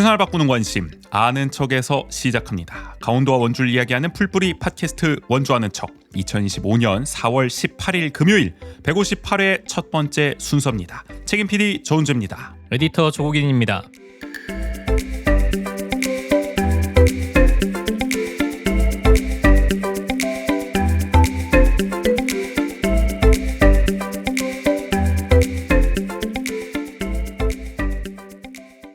세상을 바꾸는 관심 아는 척에서 시작합니다. 강원도와 원주를 이야기하는 풀뿌리 팟캐스트 원주 아는 척 2025년 4월 18일 금요일 158회 첫 번째 순서입니다. 책임 PD 조은주입니다. 에디터 조국인입니다.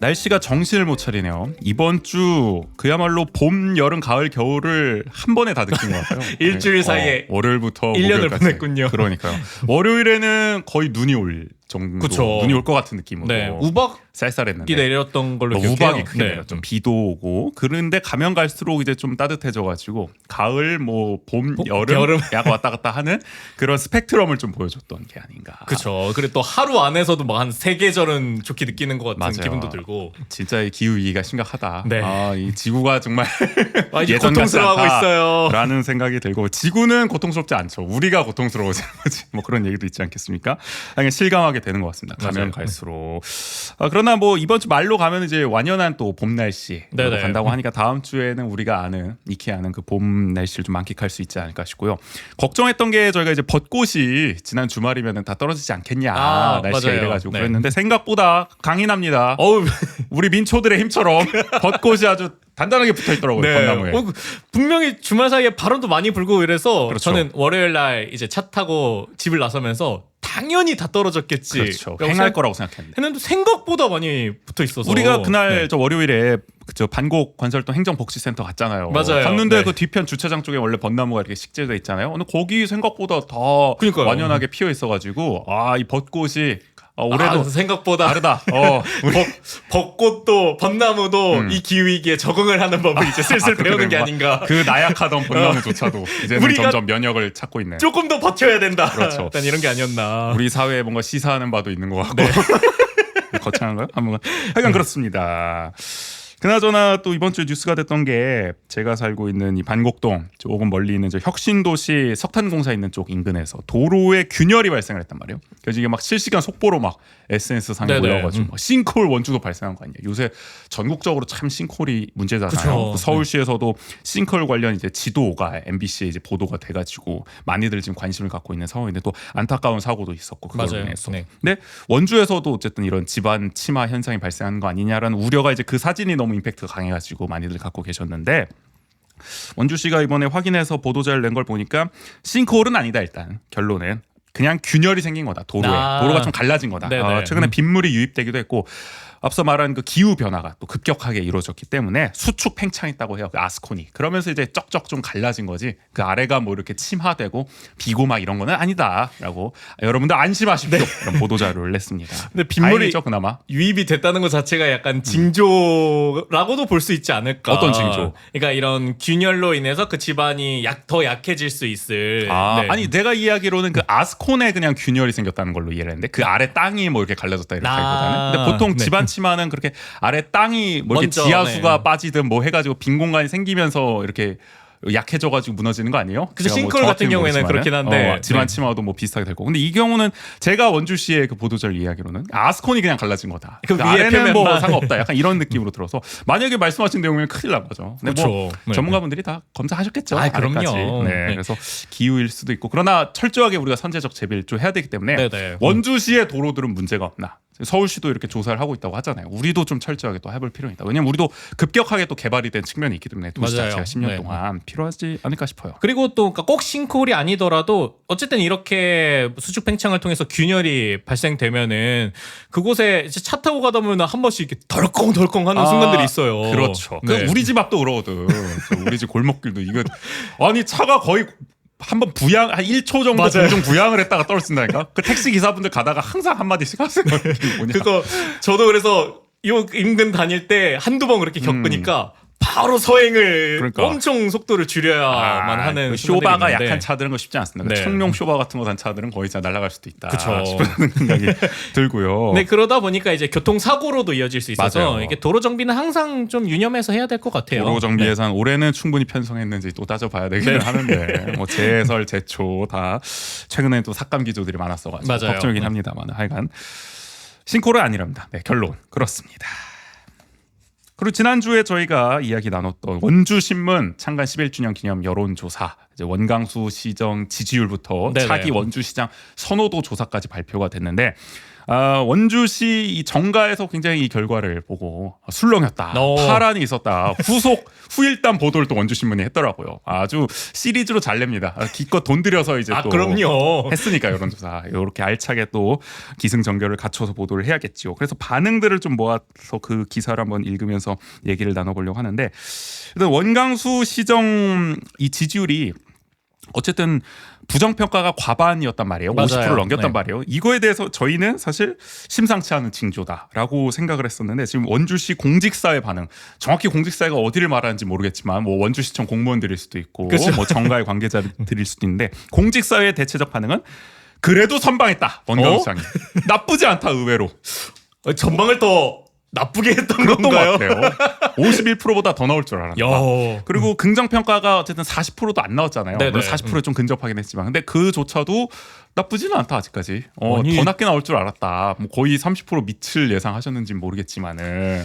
날씨가 정신을 못 차리네요. 이번 주 그야말로 봄, 여름, 가을, 겨울을 한 번에 다 느낀 것 같아요. 일주일 사이에 월요일부터 1년을 목요일까지. 보냈군요. 그러니까요. 월요일에는 거의 눈이 올 정도, 그쵸. 눈이 올 것 같은 느낌으로 우박이 쌀쌀했는데 내렸던 걸로 기억해요. 우박이 크게 내렸죠. 비도 오고 그런데 가면 갈수록 이제 좀 따뜻해져가지고 가을, 봄, 여름 약간 왔다 갔다 하는 그런 스펙트럼을 좀 보여줬던 게 아닌가. 그렇죠. 그리고 또 하루 안에서도 막 한 세 계절은 좋게 느끼는 것 같은 맞아요. 기분도 들고. 진짜 이 기후 위기가 심각하다. 네. 이 지구가 정말 이제 예전 같지 고통스러워하고 있어요. 라는 생각이 들고 지구는 고통스럽지 않죠. 우리가 고통스러워지는 거지. 뭐 그런 얘기도 있지 않겠습니까? 그냥 실감하게 되는 것 같습니다. 가면 맞아요. 갈수록. 그러나 뭐 이번 주 말로 가면 이제 완연한 또 봄 날씨 간다고 하니까 다음 주에는 우리가 익히 아는 그 봄 날씨를 좀 만끽할 수 있지 않을까 싶고요. 걱정했던 게 저희가 이제 벚꽃이 지난 주말이면 다 떨어지지 않겠냐. 날씨가 맞아요. 이래가지고 네. 그랬는데 생각보다 강인합니다. 어우, 우리 민초들의 힘처럼 벚꽃이 아주 단단하게 붙어 있더라고요. 네. 벚나무에. 분명히 주말 사이에 바람도 많이 불고 이래서 그렇죠. 저는 월요일 날 이제 차 타고 집을 나서면서 당연히 다 떨어졌겠지. 그렇죠. 횡할 거라고 생각했는데. 했는데 생각보다 많이 붙어 있어서 우리가 그날 네. 저 월요일에 저 반곡 관설동 행정복지센터 갔잖아요. 맞아요. 갔는데 네. 그 뒤편 주차장 쪽에 원래 벚나무가 이렇게 식재돼 있잖아요. 근데 거기 생각보다 더 그러니까요. 완연하게 피어 있어가지고 이 벚꽃이 올해도 생각보다 다르다. 벚꽃도 벚나무도 이 기후위기에 적응을 하는 법을 이제 슬슬 배우는 게 아닌가. 그 나약하던 벚나무조차도 이제는 우리가 점점 면역을 찾고 있네. 조금 더 버텨야 된다. 그렇죠. 일단 이런 게 아니었나. 우리 사회에 뭔가 시사하는 바도 있는 것 같고. 네. 거창한가요? 한번 하여간 그렇습니다. 그나저나 또 이번 주 뉴스가 됐던 게 제가 살고 있는 이 반곡동 조금 멀리 있는 저 혁신도시 석탄공사 있는 쪽 인근에서 도로에 균열이 발생을 했단 말이에요. 그래서 이게 막 실시간 속보로 막 SNS 상에 네네. 올라와가지고 막 싱크홀 원주도 발생한 거 아니에요. 요새 전국적으로 참 싱크홀이 문제잖아요. 그쵸. 서울시에서도 싱크홀 관련 이제 지도가 MBC에 이제 보도가 돼가지고 많이들 지금 관심을 갖고 있는 상황인데 또 안타까운 사고도 있었고 그걸로 맞아요. 인해서. 네. 근데 원주에서도 어쨌든 이런 집안 침하 현상이 발생하는 거 아니냐라는 우려가 이제 그 사진이 너무 임팩트가 강해가지고 많이들 갖고 계셨는데 원주시가 이번에 확인해서 보도자를 낸 걸 보니까 싱크홀은 아니다. 일단 결론은 그냥 균열이 생긴 거다. 도로가 좀 갈라진 거다. 최근에 빗물이 유입되기도 했고 앞서 말한 그 기후 변화가 또 급격하게 이루어졌기 때문에 수축 팽창했다고 해요. 그 아스콘이. 그러면서 이제 쩍쩍 좀 갈라진 거지. 그 아래가 뭐 이렇게 침하되고 비고 막 이런 거는 아니다라고 여러분들 안심하십시오. 이런 보도자료를 냈습니다. 근데 빗물이 다행이죠, 그나마. 유입이 됐다는 것 자체가 약간 징조라고도 볼 수 있지 않을까. 어떤 징조? 그러니까 이런 균열로 인해서 그 집안이 더 약해질 수 있을. 네. 아니 내가 이야기로는 그 아스콘에 그냥 균열이 생겼다는 걸로 이해를 했는데 그 아래 땅이 뭐 이렇게 갈라졌다 이렇게보다는 근데 보통 네. 집안 치마는 그렇게 아래 땅이 뭐 이렇게 먼저, 지하수가 빠지든 뭐 해가지고 빈 공간이 생기면서 이렇게 약해져가지고 무너지는 거 아니에요? 그래서 싱크홀 같은 경우에는 그렇긴 한데 집안 치마도 뭐 비슷하게 될 거고 근데 이 경우는 제가 원주시의 그 보도자료 이야기로는 아스콘이 그냥 갈라진 거다. 그 그 위에 아래는 뭐 표면만. 상관없다. 약간 이런 느낌으로 들어서 만약에 말씀하신 내용이면 큰일 난 거죠. 근데 뭐 그렇죠. 네. 전문가분들이 다 검사하셨겠죠. 그럼요. 아래까지. 네. 네. 그래서 기후일 수도 있고 그러나 철저하게 우리가 선제적 재배를 좀 해야 되기 때문에 네네. 원주시의 도로들은 문제가 없나. 서울시도 이렇게 조사를 하고 있다고 하잖아요. 우리도 좀 철저하게 또 해볼 필요가 있다. 왜냐면 우리도 급격하게 또 개발이 된 측면이 있기 때문에 도시 맞아요. 자체가 10년 네. 동안 필요하지 않을까 싶어요. 그리고 또 꼭 싱크홀이 아니더라도 어쨌든 이렇게 수축 팽창을 통해서 균열이 발생되면은 그곳에 이제 차 타고 가다 보면 한 번씩 이렇게 덜컹덜컹 하는 순간들이 있어요. 그렇죠. 네. 우리 집 앞도 그러거든. 우리 집 골목길도 이거 아니 차가 거의 한번 부양 한 1초 정도 맞아요. 공중 부양을 했다가 떨어진다니까. 그 택시 기사분들 가다가 항상 한 마디씩 하세요. 뭐냐. 그거 저도 그래서 요 인근 다닐 때 한두 번 그렇게 겪으니까 바로 서행을 그러니까. 엄청 속도를 줄여야만 하는 그 쇼바가 순간들이 있는데. 약한 차들은 거 쉽지 않습니다. 네. 청룡 쇼바 같은 거 단 차들은 거의 진짜 날아갈 수도 있다. 그쵸. 싶은 생각이 들고요. 네, 그러다 보니까 이제 교통 사고로도 이어질 수 있어서 맞아요. 이게 도로 정비는 항상 좀 유념해서 해야 될 것 같아요. 도로 정비 예산 올해는 충분히 편성했는지 또 따져봐야 되기는 하는데 뭐 제설 제초 다 최근에 또 삭감 기조들이 많았어가지고 맞아요. 걱정이긴 합니다만 하여간 싱크홀은 아니랍니다. 네, 결론 그렇습니다. 그리고 지난주에 저희가 이야기 나눴던 원주신문 창간 11주년 기념 여론조사, 이제 원광수 시정 지지율부터 네네. 차기 원주시장 선호도 조사까지 발표가 됐는데 원주시 이 정가에서 굉장히 이 결과를 보고 술렁였다, 파란이 있었다, 후일담 보도를 또 원주신문이 했더라고요. 아주 시리즈로 잘 냅니다. 기껏 돈 들여서 이제 또 그럼요. 했으니까 여론조사 이렇게 알차게 또 기승전결을 갖춰서 보도를 해야겠죠. 그래서 반응들을 좀 모아서 그 기사를 한번 읽으면서 얘기를 나눠보려고 하는데, 일단 원광수 시정 이 지지율이 어쨌든 부정평가가 과반이었단 말이에요. 맞아요. 50%를 넘겼단 네. 말이에요. 이거에 대해서 저희는 사실 심상치 않은 징조다라고 생각을 했었는데, 지금 원주시 공직사회 반응, 정확히 공직사회가 어디를 말하는지 모르겠지만 뭐 원주시청 공무원들일 수도 있고 그렇죠. 뭐 정가의 관계자들일 수도 있는데, 공직사회의 대체적 반응은 그래도 선방했다. 원광수장이 나쁘지 않다. 의외로 전망을 더 나쁘게 했던 그랬던 것 건가요? 같아요. 51%보다 더 나올 줄 알았다. 야. 그리고 긍정평가가 어쨌든 40%도 안 나왔잖아요. 네네. 물론 40%에 좀 근접하긴 했지만, 근데 그조차도 나쁘지는 않다 아직까지. 아니. 더 낮게 나올 줄 알았다. 뭐 거의 30% 밑을 예상하셨는지는 모르겠지만은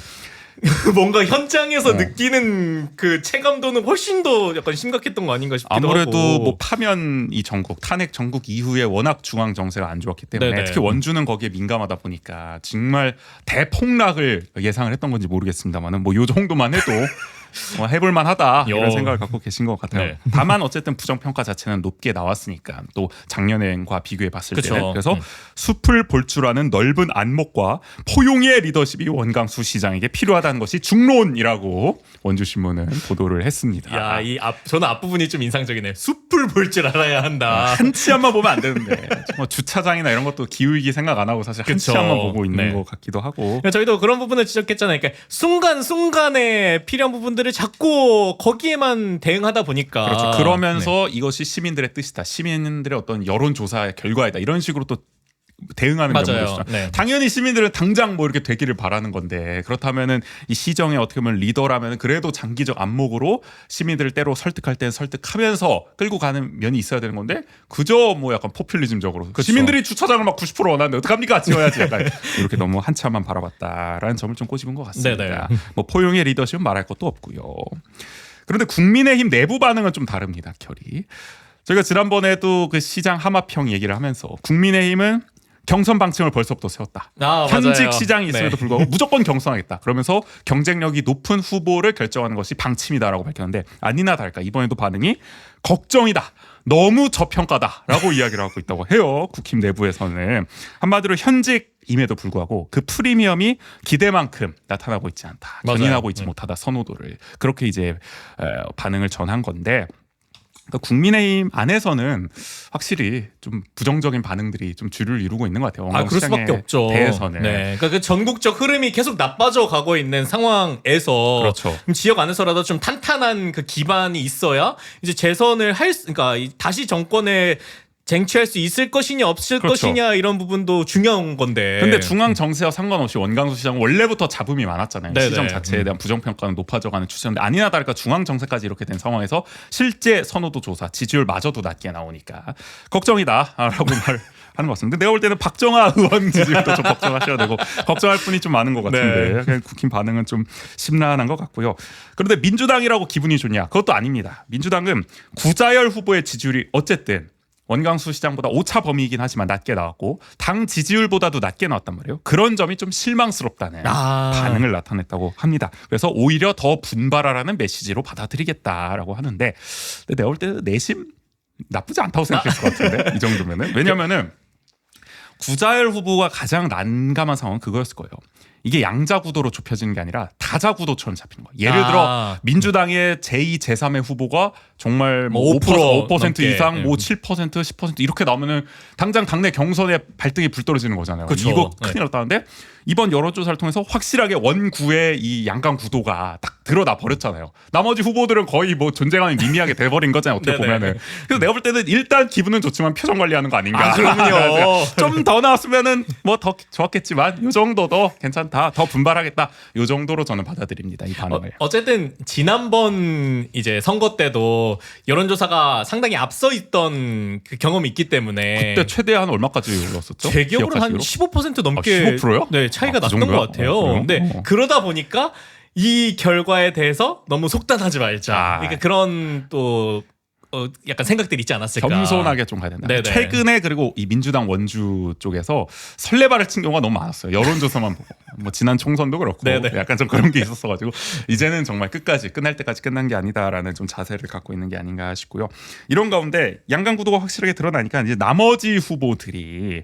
뭔가 현장에서 어. 느끼는 그 체감도는 훨씬 더 약간 심각했던 거 아닌가 싶기도 아무래도 하고. 뭐 파면 이 전국, 탄핵 전국 이후에 워낙 중앙 정세가 안 좋았기 때문에 네네. 특히 원주는 거기에 민감하다 보니까 정말 대폭락을 예상을 했던 건지 모르겠습니다만은 뭐 요 정도만 해도 해볼만하다 이런 생각을 갖고 계신 것 같아요. 네. 다만 어쨌든 부정평가 자체는 높게 나왔으니까 또 작년과 비교해 봤을 그쵸. 때는, 그래서 숲을 볼 줄 아는 넓은 안목과 포용의 리더십이 원광수 시장에게 필요하다는 것이 중론이라고 원주신문은 보도를 했습니다. 야, 저는 앞부분이 좀 인상적이네요. 숲을 볼 줄 알아야 한다. 한 치 앞만 보면 안 되는데 뭐 주차장이나 이런 것도 기울기 생각 안 하고 사실 한 치 그쵸. 앞만 보고 있는 네. 것 같기도 하고. 저희도 그런 부분을 지적했잖아요. 그러니까 순간순간에 필요한 부분들을 자꾸 거기에만 대응하다 보니까. 그렇죠. 그러면서 이것이 시민들의 뜻이다, 시민들의 어떤 여론조사의 결과이다, 이런 식으로 또 대응하는 맞아요. 경우도 있죠. 네. 당연히 시민들은 당장 뭐 이렇게 되기를 바라는 건데, 그렇다면은 이 시정에 어떻게 보면 리더라면 그래도 장기적 안목으로 시민들을 때로 설득할 때 설득하면서 끌고 가는 면이 있어야 되는 건데, 그저 뭐 약간 포퓰리즘적으로 그쵸. 시민들이 주차장을 막 90% 원하는데 어떡합니까? 지어야지. 약간 이렇게 너무 한참만 바라봤다라는 점을 좀 꼬집은 것 같습니다. 네네. 뭐 포용의 리더십은 말할 것도 없고요. 그런데 국민의힘 내부 반응은 좀 다릅니다. 결이. 저희가 지난번에도 그 시장 하마평 얘기를 하면서 국민의힘은 경선 방침을 벌써부터 세웠다. 현직 맞아요. 시장이 있음에도 네. 불구하고 무조건 경선하겠다. 그러면서 경쟁력이 높은 후보를 결정하는 것이 방침이다라고 밝혔는데, 아니나 다를까 이번에도 반응이 걱정이다, 너무 저평가다라고 이야기를 하고 있다고 해요. 국힘 내부에서는 한마디로 현직임에도 불구하고 그 프리미엄이 기대만큼 나타나고 있지 않다, 맞아요. 견인하고 있지 못하다, 선호도를 그렇게 이제 반응을 전한 건데, 그러니까 국민의힘 안에서는 확실히 좀 부정적인 반응들이 좀 주를 이루고 있는 것 같아요. 그럴 수밖에 없죠. 대해서는. 네. 그러니까 그 전국적 흐름이 계속 나빠져 가고 있는 상황에서 그렇죠. 지역 안에서라도 좀 탄탄한 그 기반이 있어야 이제 재선을 그러니까 다시 정권에 쟁취할 수 있을 것이냐 없을 그렇죠. 것이냐 이런 부분도 중요한 건데. 근데 중앙 정세와 상관없이 원광수 시장은 원래부터 잡음이 많았잖아요. 네네. 시정 자체에 대한 부정평가는 높아져가는 추세인데, 아니나 다를까 중앙 정세까지 이렇게 된 상황에서 실제 선호도 조사 지지율마저도 낮게 나오니까 걱정이다라고 말하는 것 같습니다. 내가 볼 때는 박정아 의원 지지율도 좀 걱정하셔야 되고, 걱정할 분이 좀 많은 것 같은데 네. 국힘 반응은 좀 심란한 것 같고요. 그런데 민주당이라고 기분이 좋냐? 그것도 아닙니다. 민주당은 구자열 후보의 지지율이 어쨌든 원광수 시장보다 오차 범위이긴 하지만 낮게 나왔고, 당 지지율보다도 낮게 나왔단 말이에요. 그런 점이 좀 실망스럽다는 반응을 나타냈다고 합니다. 그래서 오히려 더 분발하라는 메시지로 받아들이겠다라고 하는데, 근데 내가 볼 때는 내심 나쁘지 않다고 생각했을 것 같은데 이 정도면은. 왜냐면은 구자열 후보가 가장 난감한 상황은 그거였을 거예요. 이게 양자 구도로 좁혀지는 게 아니라 다자 구도처럼 잡히는 거예요. 예를 들어 민주당의 제2, 제3의 후보가 정말 뭐 5% 넘게, 이상, 뭐 7%, 10% 이렇게 나오면은 당장 당내 경선에 발등에 불 떨어지는 거잖아요. 그쵸. 이거 큰일 났다는데, 이번 여론조사를 통해서 확실하게 원구의 이 양강 구도가 딱 드러나 버렸잖아요. 나머지 후보들은 거의 뭐 존재감이 미미하게 돼버린 거잖아요. 어떻게 네네. 보면은. 그래서 내가 볼 때는 일단 기분은 좋지만 표정 관리하는 거 아닌가. 그럼요. 좀 더 나왔으면은 뭐 더 좋았겠지만 요 정도도 괜찮다, 더 분발하겠다, 요 정도로 저는 받아들입니다, 이 반응을. 어쨌든 지난번 이제 선거 때도 여론조사가 상당히 앞서 있던 그 경험이 있기 때문에 그때 최대한 얼마까지 올랐었죠? 제 기억으로 한 기억하시기로? 15% 넘게 15%요? 차이가 그 났던 정도야? 것 같아요. 그래요? 근데 그러다 보니까 이 결과에 대해서 너무 속단하지 말자. 아. 그러니까 그런 또 약간 생각들이 있지 않았을까. 겸손하게 좀 가야 된다. 네네. 최근에 그리고 이 민주당 원주 쪽에서 설레발을 친 경우가 너무 많았어요. 여론조사만 보고. 뭐 지난 총선도 그렇고 네네. 약간 좀 그런 게 있었어가지고 이제는 정말 끝까지 끝날 때까지 끝난 게 아니다라는 좀 자세를 갖고 있는 게 아닌가 싶고요. 이런 가운데 양강 구도가 확실하게 드러나니까 이제 나머지 후보들이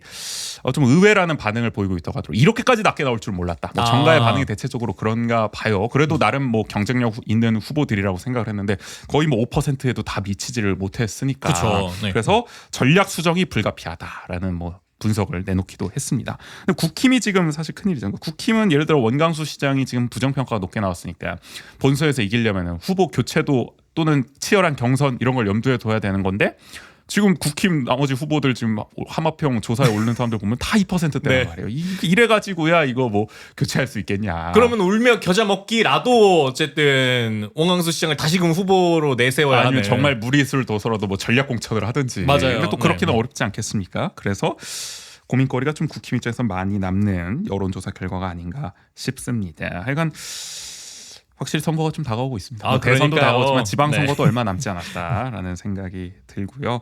좀 의외라는 반응을 보이고 있다고 하더라고요. 이렇게까지 낮게 나올 줄 몰랐다. 뭐 정가의 반응이 대체적으로 그런가 봐요. 그래도 나름 뭐 경쟁력 있는 후보들이라고 생각을 했는데 거의 뭐 5%에도 다 미치지를 못했으니까. 그쵸. 네. 그래서 전략 수정이 불가피하다라는 뭐 분석을 내놓기도 했습니다. 근데 국힘이 지금 사실 큰일이죠. 국힘은 예를 들어 원광수 시장이 지금 부정평가가 높게 나왔으니까 본선에서 이기려면 후보 교체도 또는 치열한 경선 이런 걸 염두에 둬야 되는 건데 지금 국힘 나머지 후보들 지금 하마평 조사에 오르는 사람들 보면 다 2%대란 네. 말이에요. 이래가지고야 이거 뭐 교체할 수 있겠냐. 그러면 울며 겨자 먹기라도 어쨌든 옹항수 시장을 다시금 후보로 내세워야 아니면 하는. 정말 무리수를 둬서라도 뭐 전략 공천을 하든지. 맞아요. 근데 또 그렇게는 네. 어렵지 않겠습니까? 그래서 고민거리가 좀 국힘 입장에서 많이 남는 여론조사 결과가 아닌가 싶습니다. 하여간 확실히 선거가 좀 다가오고 있습니다. 뭐 대선도 그러니까요. 다가오지만 지방선거도 네. 얼마 남지 않았다라는 생각이 들고요.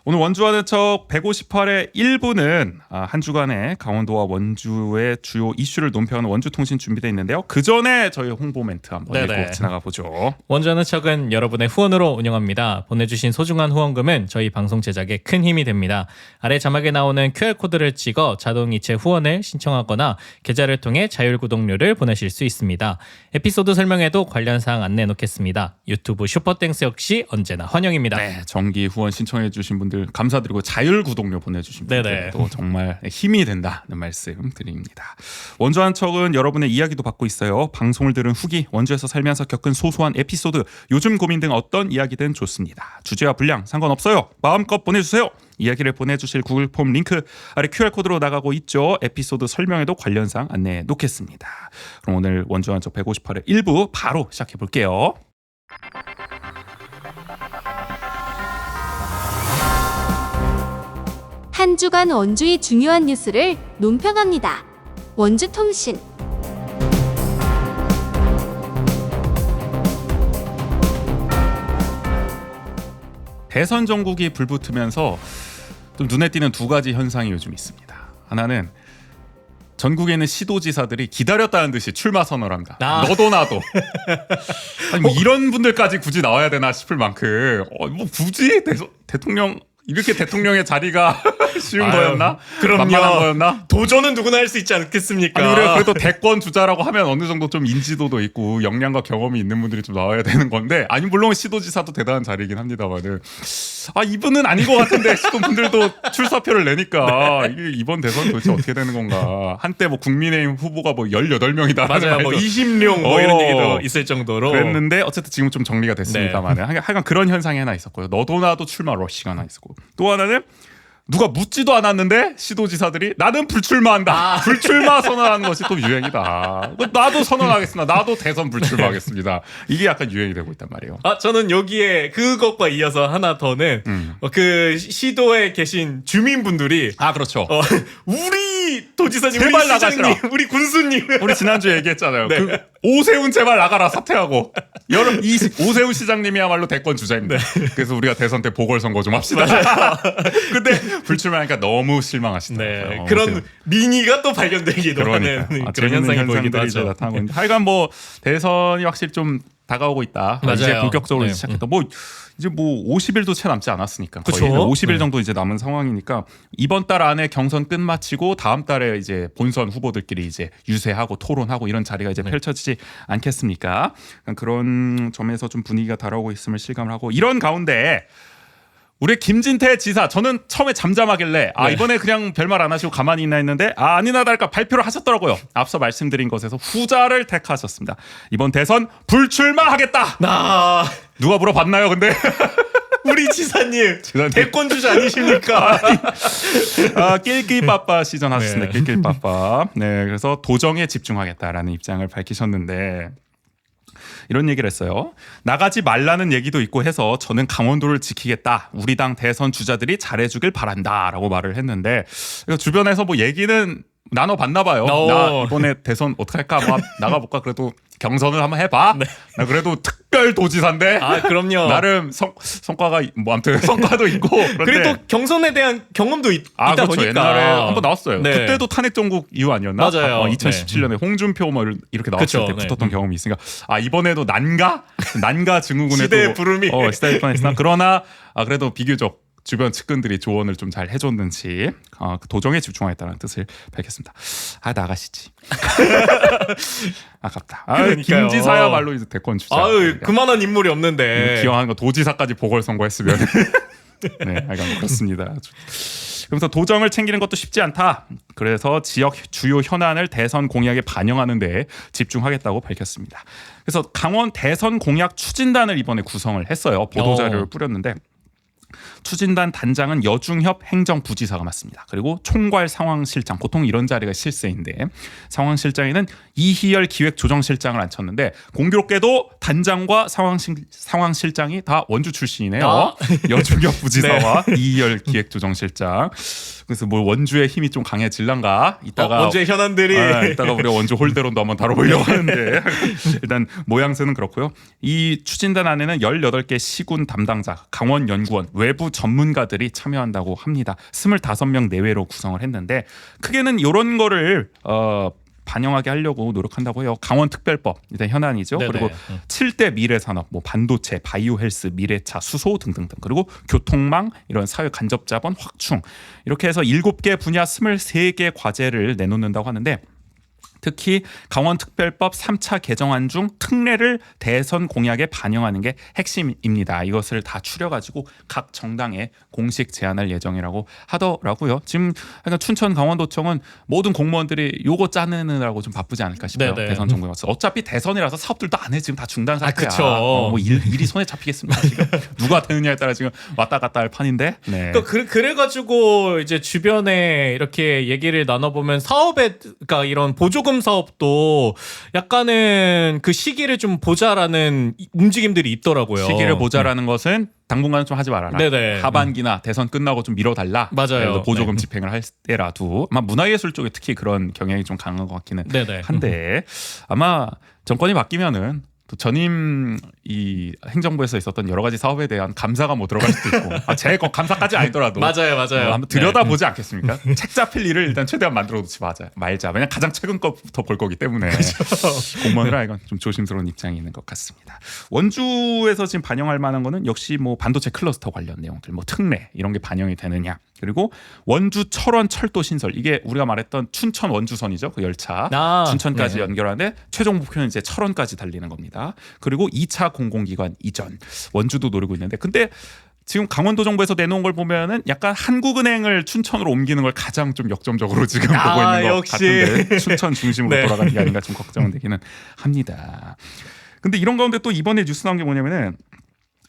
오늘 원주하는 척 158의 1부는 한 주간의 강원도와 원주의 주요 이슈를 논평하는 원주통신 준비되어 있는데요. 그 전에 저희 홍보 멘트 한번 네네. 읽고 지나가 보죠. 원주하는 척은 여러분의 후원으로 운영합니다. 보내주신 소중한 후원금은 저희 방송 제작에 큰 힘이 됩니다. 아래 자막에 나오는 QR코드를 찍어 자동이체 후원을 신청하거나 계좌를 통해 자율구독료를 보내실 수 있습니다. 에피소드 설명에도 관련 사항 안내해 놓겠습니다. 유튜브 슈퍼땡스 역시 언제나 환영입니다. 네, 정기 후원 신청해 주신 분들 감사드리고 자율 구독료 보내주신 네네. 분들도 정말 힘이 된다는 말씀 드립니다. 원주 한 척은 여러분의 이야기도 받고 있어요. 방송을 들은 후기, 원주에서 살면서 겪은 소소한 에피소드, 요즘 고민 등 어떤 이야기든 좋습니다. 주제와 분량 상관없어요. 마음껏 보내주세요. 이야기를 보내주실 구글 폼 링크 아래 QR코드로 나가고 있죠. 에피소드 설명에도 관련사항 안내해 놓겠습니다. 그럼 오늘 원주 한 척 158회 1부 바로 시작해 볼게요. 한 주간 원주의 중요한 뉴스를 논평합니다. 원주통신. 대선 전국이 불붙으면서 좀 눈에 띄는 두 가지 현상이 요즘 있습니다. 하나는 전국에 있는 시도지사들이 기다렸다는 듯이 출마 선언을 합니다. 너도 나도. 아니 뭐 이런 분들까지 굳이 나와야 되나 싶을 만큼 뭐 굳이 대통령 이렇게 대통령의 자리가 쉬운 거였나? 그럼요. 만만한 거였나? 도전은 누구나 할 수 있지 않겠습니까? 아니 우리가 그래도 대권 주자라고 하면 어느 정도 좀 인지도도 있고 역량과 경험이 있는 분들이 좀 나와야 되는 건데 아니 물론 시도지사도 대단한 자리이긴 합니다만은 이분은 아닌 것 같은데 싶은 분들도 출사표를 내니까 이게 이번 대선 도대체 어떻게 되는 건가. 한때 뭐 국민의힘 후보가 뭐 18명이다 맞아요. 뭐 20명 뭐 이런 얘기도 있을 정도로 그랬는데 어쨌든 지금 좀 정리가 됐습니다만 하여간 그런 현상이 하나 있었고요. 너도 나도 출마 러시가 하나 있었고 또 하나는 누가 묻지도 않았는데 시도지사들이 나는 불출마한다. 불출마 선언하는 것이 또 유행이다. 나도 선언하겠습니다. 나도 대선 불출마하겠습니다. 이게 약간 유행이 되고 있단 말이에요. 저는 여기에 그것과 이어서 하나 더는 그 시도에 계신 주민분들이 그렇죠. 우리 도지사님, 제발 우리 시장님, 나가시라. 우리 군수님 우리 지난주에 얘기했잖아요. 네. 그 오세훈 제발 나가라 사퇴하고. 여러분 이 오세훈 시장님이야말로 대권 주자입니다. 그래서 우리가 대선 때 보궐선거 좀 합시다. 근데 불출마하니까 너무 실망하시더라고요. 네, 그런 민의가 또 발견되기도 하는 그런 재밌는 현상이 보이기도 현상들이 이제 하죠. 나타나고 있는데 하여간 뭐 대선이 확실히 좀 다가오고 있다. 맞아요. 이제 본격적으로 네. 시작했다. 뭐 이제 뭐 50일도 채 남지 않았으니까 그쵸? 거의 50일 네. 정도 이제 남은 상황이니까 이번 달 안에 경선 끝마치고 다음 달에 이제 본선 후보들끼리 이제 유세하고 토론하고 이런 자리가 이제 펼쳐지지 않겠습니까? 그런 점에서 좀 분위기가 다가오고 있음을 실감을 하고 이런 가운데 우리 김진태 지사 저는 처음에 잠잠하길래 이번에 그냥 별말 안 하시고 가만히 있나 했는데 아니나 다를까 발표를 하셨더라고요. 앞서 말씀드린 것에서 후자를 택하셨습니다. 이번 대선 불출마하겠다. 누가 물어봤나요 근데? 우리 지사님 지사님. 대권 주자 아니십니까? 낄낄빠빠 시전하셨습니다. 네. 낄낄빠빠. 네, 그래서 도정에 집중하겠다라는 입장을 밝히셨는데 이런 얘기를 했어요. 나가지 말라는 얘기도 있고 해서 저는 강원도를 지키겠다. 우리 당 대선 주자들이 잘해주길 바란다라고 말을 했는데 주변에서 뭐 얘기는 나눠 봤나 봐요. 오. 나 이번에 대선 어떡할까? 뭐 나가볼까? 그래도 경선을 한번 해봐. 나 그래도 특별 도지사인데. 아 그럼요. 나름 성과가 뭐 아무튼 성과도 있고. 그런데 그리고 또 경선에 대한 경험도 있다 그렇죠. 보니까 옛날에 한번 나왔어요. 네. 그때도 탄핵 정국 이후 아니었나? 맞아요. 2017년에 홍준표 뭐 이렇게 나왔을 그쵸. 때 네. 붙었던 경험이 있으니까 이번에도 난가 증후군에 시대의 부름이. 시대의 뻔했으나 그러나 그래도 비교적 주변 측근들이 조언을 좀 잘 해줬는지 그 도정에 집중하겠다는 뜻을 밝혔습니다. 나가시지. 아깝다. 그러니까요. 김지사야말로 이제 대권 주자. 아유 그만한 인물이 없는데. 기왕한 거 도지사까지 보궐선거했으면. 네, 약간 그렇습니다. 그래서 도정을 챙기는 것도 쉽지 않다. 그래서 지역 주요 현안을 대선 공약에 반영하는 데 집중하겠다고 밝혔습니다. 그래서 강원 대선 공약 추진단을 이번에 구성을 했어요. 보도자료를 뿌렸는데 추진단 단장은 여중협 행정부지사가 맡습니다. 그리고 총괄 상황실장, 보통 이런 자리가 실세인데 상황실장에는 이희열 기획조정실장을 앉혔는데 공교롭게도 단장과 상황실장이 다 원주 출신이네요. 여중협 부지사와 이희열 기획조정실장. 그래서 뭐 원주의 힘이 좀 강해질란가? 이따가 원주의 현안들이 이따가 우리가 원주 홀대론도 한번 다뤄보려고 하는데 일단 모양새는 그렇고요. 이 추진단 안에는 18개 시군 담당자, 강원연구원, 외부 전문가들이 참여한다고 합니다. 25명 내외로 구성을 했는데 크게는 이런 거를 반영하게 하려고 노력한다고 해요. 강원특별법 일단 현안이죠. 네네. 그리고 7대 미래산업, 뭐 반도체, 바이오헬스, 미래차, 수소 등등등. 그리고 교통망 이런 사회 간접 자본 확충 이렇게 해서 7개 분야 23개 과제를 내놓는다고 하는데 특히 강원특별법 3차 개정안 중 특례를 대선 공약에 반영하는 게 핵심입니다. 이것을 다 추려가지고 각 정당에 공식 제안할 예정이라고 하더라고요. 지금 약간 춘천 강원도청은 모든 공무원들이 요거 짜내느라고 좀 바쁘지 않을까 싶어요. 네네. 대선 정부에 와서 어차피 대선이라서 사업들도 안 해. 지금 다 중단 상태야. 그쵸. 뭐 일이 손에 잡히겠습니까? 지금 누가 되느냐에 따라 지금 왔다 갔다 할 판인데. 네. 그래가지고 이제 주변에 이렇게 얘기를 나눠보면 그러니까 이런 보조금 사업도 약간은 그 시기를 좀 보자라는 움직임들이 있더라고요. 시기를 보자라는 것은 당분간은 좀 하지 말아라. 네네. 하반기나 대선 끝나고 좀 미뤄달라. 맞아요. 보조금 집행을 할 때라도 아마 문화예술 쪽에 특히 그런 경향이 좀 강한 것 같기는 네네. 한데 아마 정권이 바뀌면은 또 전임 이 행정부에서 있었던 여러 가지 사업에 대한 감사가 뭐 들어갈 수도 있고 제 감사까지 아니더라도 맞아요. 한번 들여다보지 않겠습니까? 책 잡힐 일을 일단 최대한 만들어놓지 말자. 왜냐 가장 최근 것부터 볼 거기 때문에 공무원이라 이건 좀 조심스러운 입장이 있는 것 같습니다. 원주에서 지금 반영할 만한 거는 역시 뭐 반도체 클러스터 관련 내용들, 뭐 특례 이런 게 반영이 되느냐. 그리고 원주 철원 철도 신설 이게 우리가 말했던 춘천 원주선이죠. 그 열차 춘천까지 네. 연결하는데 최종 목표는 이제 철원까지 달리는 겁니다. 그리고 2차 공공기관 이전 원주도 노리고 있는데 근데 지금 강원도 정부에서 내놓은 걸 보면은 약간 한국은행을 춘천으로 옮기는 걸 가장 좀 역점적으로 지금 보고 있는 것 역시. 같은데 춘천 중심으로 네. 돌아가는 게 아닌가 좀 걱정되기는 합니다. 근데 이런 가운데 또 이번에 뉴스 나온 게 뭐냐면은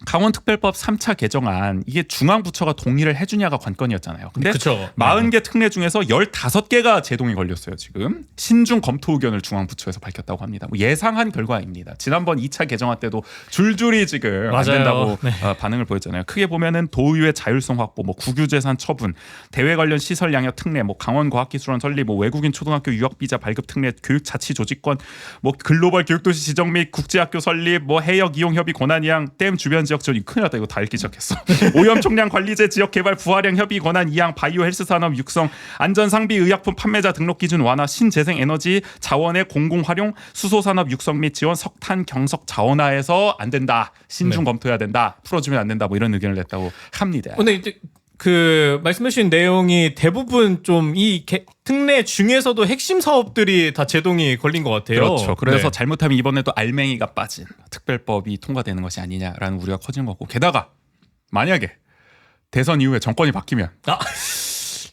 강원특별법 3차 개정안 이게 중앙부처가 동의를 해주냐가 관건이었잖아요. 근데 그쵸. 40개 특례 중에서 15개가 제동이 걸렸어요. 지금 신중 검토 의견을 중앙부처에서 밝혔다고 합니다. 뭐 예상한 결과입니다. 지난번 2차 개정안 때도 줄줄이 지금 안 맞아요. 된다고 네. 반응을 보였잖아요. 크게 보면은 도의회 자율성 확보, 뭐 국유재산 처분, 대외 관련 시설 양역 특례, 뭐 강원과학기술원 설립, 뭐 외국인 초등학교 유학 비자 발급 특례, 교육자치조직권, 뭐 글로벌 교육도시 지정 및 국제학교 설립, 뭐 해역 이용 협의 권한 이양, 댐 주변 지역 지원 큰일 났다 이거 다 읽기 시작했어. 오염 총량 관리제 지역 개발 부활형 협의 권한 이양 바이오 헬스 산업 육성 안전 상비 의약품 판매자 등록 기준 완화 신재생 에너지 자원의 공공 활용 수소 산업 육성 및 지원 석탄 경석 자원화해서 안 된다. 신중 검토해야 된다. 풀어주면 안 된다. 뭐 이런 의견을 냈다고 합니다. 근데 이제 그 말씀해주신 내용이 대부분 좀 이 특례 중에서도 핵심 사업들이 다 제동이 걸린 것 같아요. 그렇죠. 그래서 네. 잘못하면 이번에도 알맹이가 빠진 특별법이 통과되는 것이 아니냐라는 우려가 커지는 거고 게다가 만약에 대선 이후에 정권이 바뀌면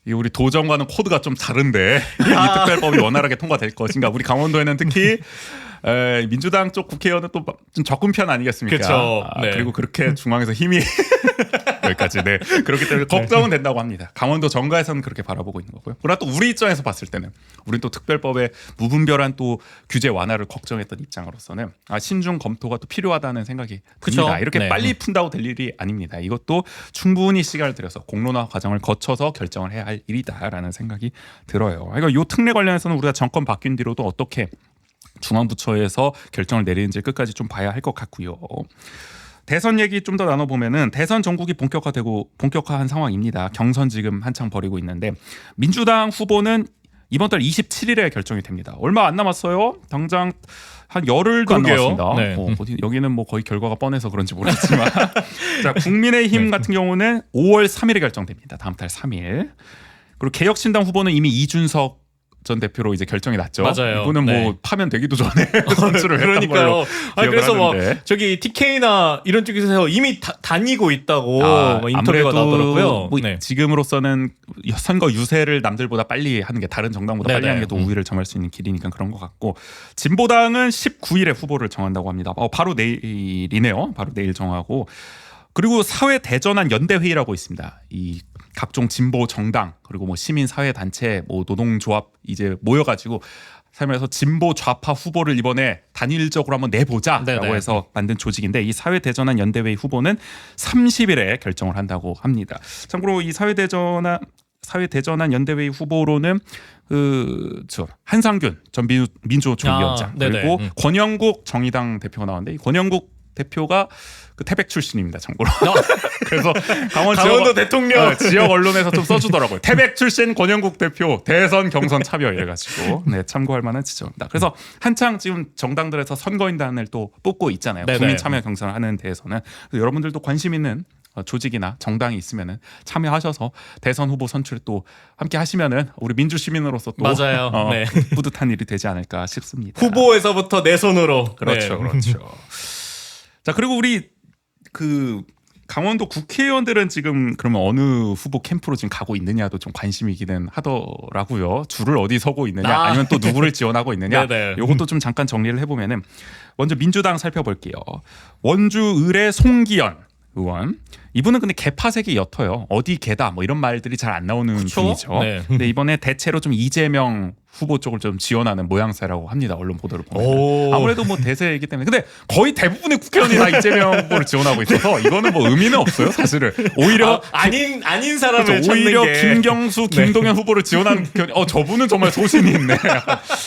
이 우리 도정과는 코드가 좀 다른데 이 특별법이 원활하게 통과될 것인가? 우리 강원도에는 특히 민주당 쪽 국회의원은 또 좀 적은 편 아니겠습니까? 그쵸. 네. 그리고 그렇게 중앙에서 힘이 여기까지. 네. 그렇기 때문에 걱정은 된다고 합니다. 강원도 정가에서는 그렇게 바라보고 있는 거고요. 그러나 또 우리 입장에서 봤을 때는 우리는 또 특별법의 무분별한 또 규제 완화를 걱정했던 입장으로서는 신중 검토가 또 필요하다는 생각이 그쵸? 듭니다. 이렇게 네. 빨리 푼다고 될 일이 아닙니다. 이것도 충분히 시간을 들여서 공론화 과정을 거쳐서 결정을 해야 할 일이다라는 생각이 들어요. 그러니까 이 특례 관련해서는 우리가 정권 바뀐 뒤로도 어떻게 중앙부처에서 결정을 내리는지 끝까지 좀 봐야 할 것 같고요. 대선 얘기 좀 더 나눠보면은 대선 전국이 본격화한 상황입니다. 경선 지금 한창 벌이고 있는데 민주당 후보는 이번 달 27일에 결정이 됩니다. 얼마 안 남았어요. 당장 한 열흘도 안 그러게요. 남았습니다. 네. 여기는 뭐 거의 결과가 뻔해서 그런지 모르겠지만 자, 국민의힘 같은 경우는 5월 3일에 결정됩니다. 다음 달 3일. 그리고 개혁신당 후보는 이미 이준석 전 대표로 이제 결정이 났죠. 맞아요. 이분은 네. 뭐 파면 되기도 전에 선출을 했던 걸로 아니, 그래서 뭐 기억을 저기 TK나 이런 쪽에서 이미 다니고 있다고 뭐 인터뷰가 아무래도 나더라고요. 뭐 네. 지금으로서는 선거 유세를 남들보다 빨리 하는 게 다른 정당보다 빨리 네네. 하는 게 더 우위를 점할 수 있는 길이니까 그런 것 같고 진보당은 19일에 후보를 정한다고 합니다. 바로 내일이네요. 바로 내일 정하고 그리고 사회 대전환 연대 회의라고 있습니다. 이 각종 진보 정당 그리고 뭐 시민 사회 단체 뭐 노동조합 이제 모여가지고 삶에서 진보 좌파 후보를 이번에 단일적으로 한번 내보자라고 네네. 해서 만든 조직인데 이 사회대전환 연대회의 후보는 30일에 결정을 한다고 합니다. 참고로 이 사회대전환 연대회의 후보로는 한상균 전 민주노총위원장 네네. 그리고 권영국 정의당 대표가 나왔는데 이 권영국 대표가 그 태백 출신입니다. 참고로. 그래서 강원도 대통령 지역 언론에서 좀 써주더라고요. 태백 출신 권영국 대표 대선 경선 참여 이래가지고 네, 참고할 만한 지점입니다. 그래서 한창 지금 정당들에서 선거인단을 또 뽑고 있잖아요. 네네. 국민 참여 경선을 하는 데에서는 그래서 여러분들도 관심 있는 조직이나 정당이 있으면은 참여하셔서 대선 후보 선출 또 함께 하시면은 우리 민주 시민으로서 또 맞아요. 네. 뿌듯한 일이 되지 않을까 싶습니다. 후보에서부터 내 손으로. 그렇죠, 네. 그렇죠. 자 그리고 우리 그 강원도 국회의원들은 지금 그러면 어느 후보 캠프로 지금 가고 있느냐도 좀 관심이기는 하더라고요. 줄을 어디 서고 있느냐 아니면 또 누구를 지원하고 있느냐. 네네. 이것도 좀 잠깐 정리를 해보면은 먼저 민주당 살펴볼게요. 원주 의뢰 송기현 의원. 이분은 근데 개파색이 옅어요. 어디 개다 뭐 이런 말들이 잘 안 나오는 그쵸? 분이죠. 네. 근데 이번에 대체로 좀 이재명 후보 쪽을 좀 지원하는 모양새라고 합니다. 언론 보도를 보면 오. 아무래도 뭐 대세이기 때문에 근데 거의 대부분의 국회의원이 다 이재명 후보를 지원하고 있어서 이거는 뭐 의미는 없어요. 사실은 오히려 아닌 사람을 그렇죠. 찾는 오히려 게. 김경수, 김동연 후보를 지원하는 국회의원이 저분은 정말 소신이 있네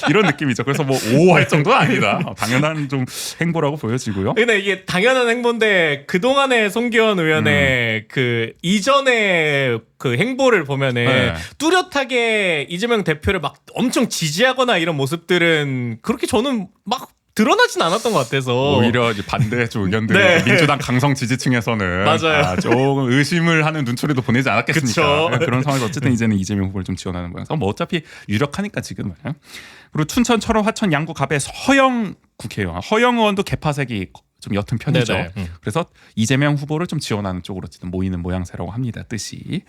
이런 느낌이죠. 그래서 뭐 오할 정도는 아니다. 당연한 좀 행보라고 보여지고요. 근데 이게 당연한 행보인데 그동안의 송기현 의원의 그 이전의 그 행보를 보면은 네. 뚜렷하게 이재명 대표를 막 엄청 지지하거나 이런 모습들은 그렇게 저는 막 드러나진 않았던 것 같아서 오히려 이제 반대 쪽 의견들이 네. 민주당 강성 지지층에서는 맞아요. 조금 의심을 하는 눈초리도 보내지 않았겠습니까? 그쵸. 그런 상황에서 어쨌든 이제는 이재명 후보를 좀 지원하는 모양서 뭐 어차피 유력하니까 지금은. 그리고 춘천, 철원, 화천, 양구, 갑의 허영 국회의원, 허영 의원도 개파색이 좀 옅은 편이죠. 네네. 그래서 이재명 후보를 좀 지원하는 쪽으로 어쨌든 모이는 모양새라고 합니다. 뜻이.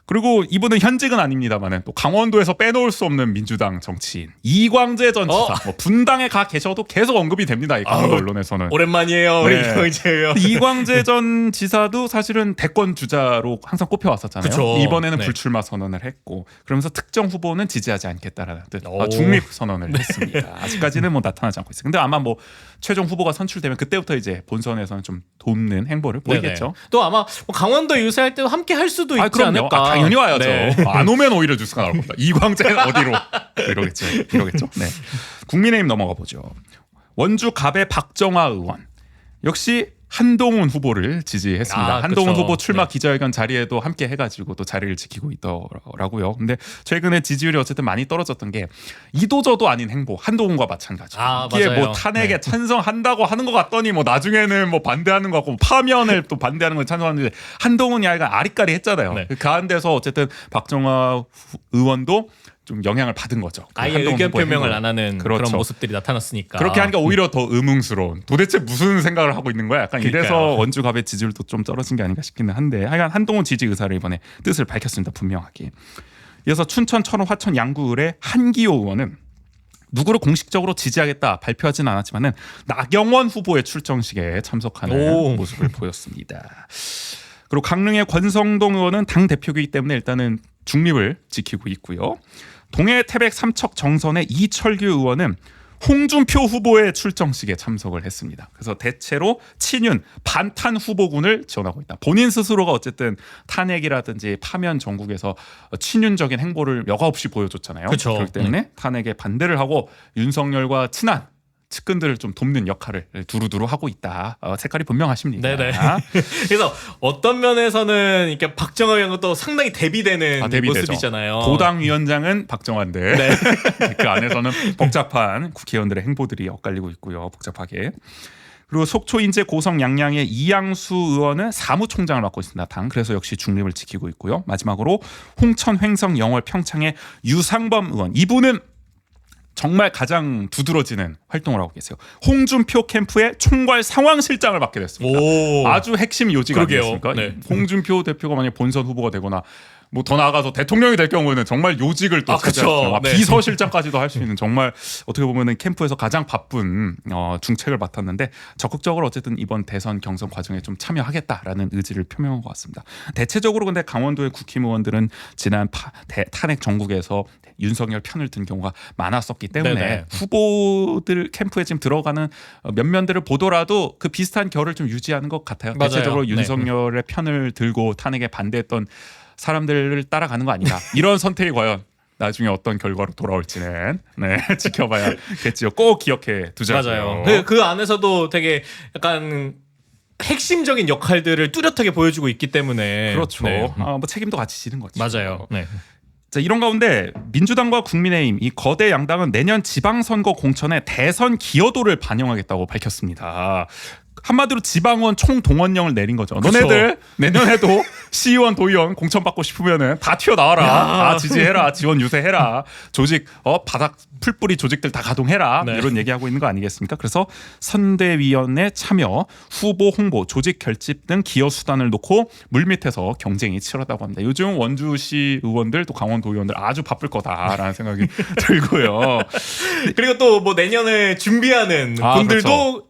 그리고 이분은 현직은 아닙니다만은 또 강원도에서 빼놓을 수 없는 민주당 정치인 이광재 전 지사 뭐 분당에 가 계셔도 계속 언급이 됩니다. 이 강원도 언론에서는. 오랜만이에요. 우리 네. 이광재 의원. 이광재 전 지사도 사실은 대권 주자로 항상 꼽혀왔었잖아요. 그쵸. 이번에는 네. 불출마 선언을 했고 그러면서 특정 후보는 지지하지 않겠다라는 뜻 오. 중립 선언을 했습니다. 아직까지는 뭐 나타나지 않고 있어요. 근데 아마 뭐 최종 후보가 선출되면 그때부터 이제 본선에서는 좀 돕는 행보를 보이겠죠. 네네. 또 아마 뭐 강원도 유세할 때도 함께 할 수도 있지 그럼요. 않을까. 당연히 와야죠. 네. 안 오면 오히려 뉴스가 나올 겁니다. 이광재는 어디로 이러겠죠. 네. 국민의힘 넘어가 보죠. 원주 갑의 박정화 의원 역시 한동훈 후보를 지지했습니다. 한동훈 그쵸. 후보 출마 네. 기자회견 자리에도 함께 해가지고 또 자리를 지키고 있더라고요. 근데 최근에 지지율이 어쨌든 많이 떨어졌던 게 이도저도 아닌 행보 한동훈과 마찬가지. 이게 맞아요. 뭐 탄핵에 네. 찬성한다고 하는 것 같더니 뭐 나중에는 뭐 반대하는 것 같고 파면을 또 반대하는 걸 찬성하는데 한동훈이 아이가 아리까리 했잖아요. 네. 그 가운데서 어쨌든 박정화 의원도 좀 영향을 받은 거죠. 그 아예 한동훈 의견 후보의 표명을 행보를. 안 하는 그렇죠. 그런 모습들이 나타났으니까. 그렇게 하니까 오히려 더 의문스러운. 도대체 무슨 생각을 하고 있는 거야? 약간 그러니까요. 이래서 원주 갑의 지지율도 좀 떨어진 게 아닌가 싶기는 한데 하여간 한동훈 지지 의사를 이번에 뜻을 밝혔습니다. 분명하게. 이어서 춘천, 철원, 화천, 양구 을의 한기호 의원은 누구를 공식적으로 지지하겠다 발표하지는 않았지만은 나경원 후보의 출정식에 참석하는 오. 모습을 보였습니다. 그리고 강릉의 권성동 의원은 당 대표이기 때문에 일단은 중립을 지키고 있고요. 동해 태백 삼척 정선의 이철규 의원은 홍준표 후보의 출정식에 참석을 했습니다. 그래서 대체로 친윤 반탄 후보군을 지원하고 있다. 본인 스스로가 어쨌든 탄핵이라든지 파면 전국에서 친윤적인 행보를 여과 없이 보여줬잖아요. 그쵸. 그렇기 때문에 탄핵에 반대를 하고 윤석열과 친한 측근들을 좀 돕는 역할을 두루두루 하고 있다. 색깔이 분명하십니다. 네네. 그래서 어떤 면에서는 이렇게 박정희 의원과 또 상당히 대비되는 대비되죠. 모습이잖아요. 고당위원장은 박정환데 네. 그 안에서는 복잡한 국회의원들의 행보들이 엇갈리고 있고요. 복잡하게. 그리고 속초 인제 고성 양양의 이양수 의원은 사무총장을 맡고 있습니다. 당 그래서 역시 중립을 지키고 있고요. 마지막으로 홍천 횡성 영월 평창의 유상범 의원 이분은 정말 가장 두드러지는 활동을 하고 계세요. 홍준표 캠프의 총괄 상황실장을 맡게 됐습니다. 오. 아주 핵심 요직 그러게요. 아니겠습니까? 네. 홍준표 대표가 만약 본선 후보가 되거나 뭐 더 나아가서 대통령이 될 경우에는 정말 요직을 또 그쵸. 차지하죠. 네. 비서실장까지도 할 수 있는 정말 어떻게 보면은 캠프에서 가장 바쁜 중책을 맡았는데 적극적으로 어쨌든 이번 대선 경선 과정에 좀 참여하겠다라는 의지를 표명한 것 같습니다. 대체적으로 근데 강원도의 국힘의원들은 지난 탄핵 정국에서 윤석열 편을 든 경우가 많았었기 때문에 네네. 후보들 캠프에 지금 들어가는 면면들을 보더라도 그 비슷한 결을 좀 유지하는 것 같아요. 맞아요. 대체적으로 네. 윤석열의 편을 들고 탄핵에 반대했던 사람들을 따라가는 거 아닌가. 이런 선택이 과연 나중에 어떤 결과로 돌아올지는 지켜봐야겠지요. 꼭 기억해 두자고요. 맞아요. 그 안에서도 되게 약간 핵심적인 역할들을 뚜렷하게 보여주고 있기 때문에 그렇죠. 네. 뭐 책임도 같이 지는 거죠. 맞아요. 네. 자, 이런 가운데 민주당과 국민의힘 이 거대 양당은 내년 지방선거 공천에 대선 기여도를 반영하겠다고 밝혔습니다. 한마디로 지방원 총동원령을 내린 거죠. 그쵸. 너네들 내년에도 시의원, 도의원 공천받고 싶으면은 다 튀어나와라. 다 지지해라. 지원 유세해라. 조직 바닥 풀뿌리 조직들 다 가동해라. 네. 이런 얘기하고 있는 거 아니겠습니까? 그래서 선대위원회 참여, 후보 홍보, 조직 결집 등 기여 수단을 놓고 물밑에서 경쟁이 치열하다고 합니다. 요즘 원주시 의원들 또 강원도 의원들 아주 바쁠 거다라는 생각이 들고요. 그리고 또 뭐 내년에 준비하는 분들도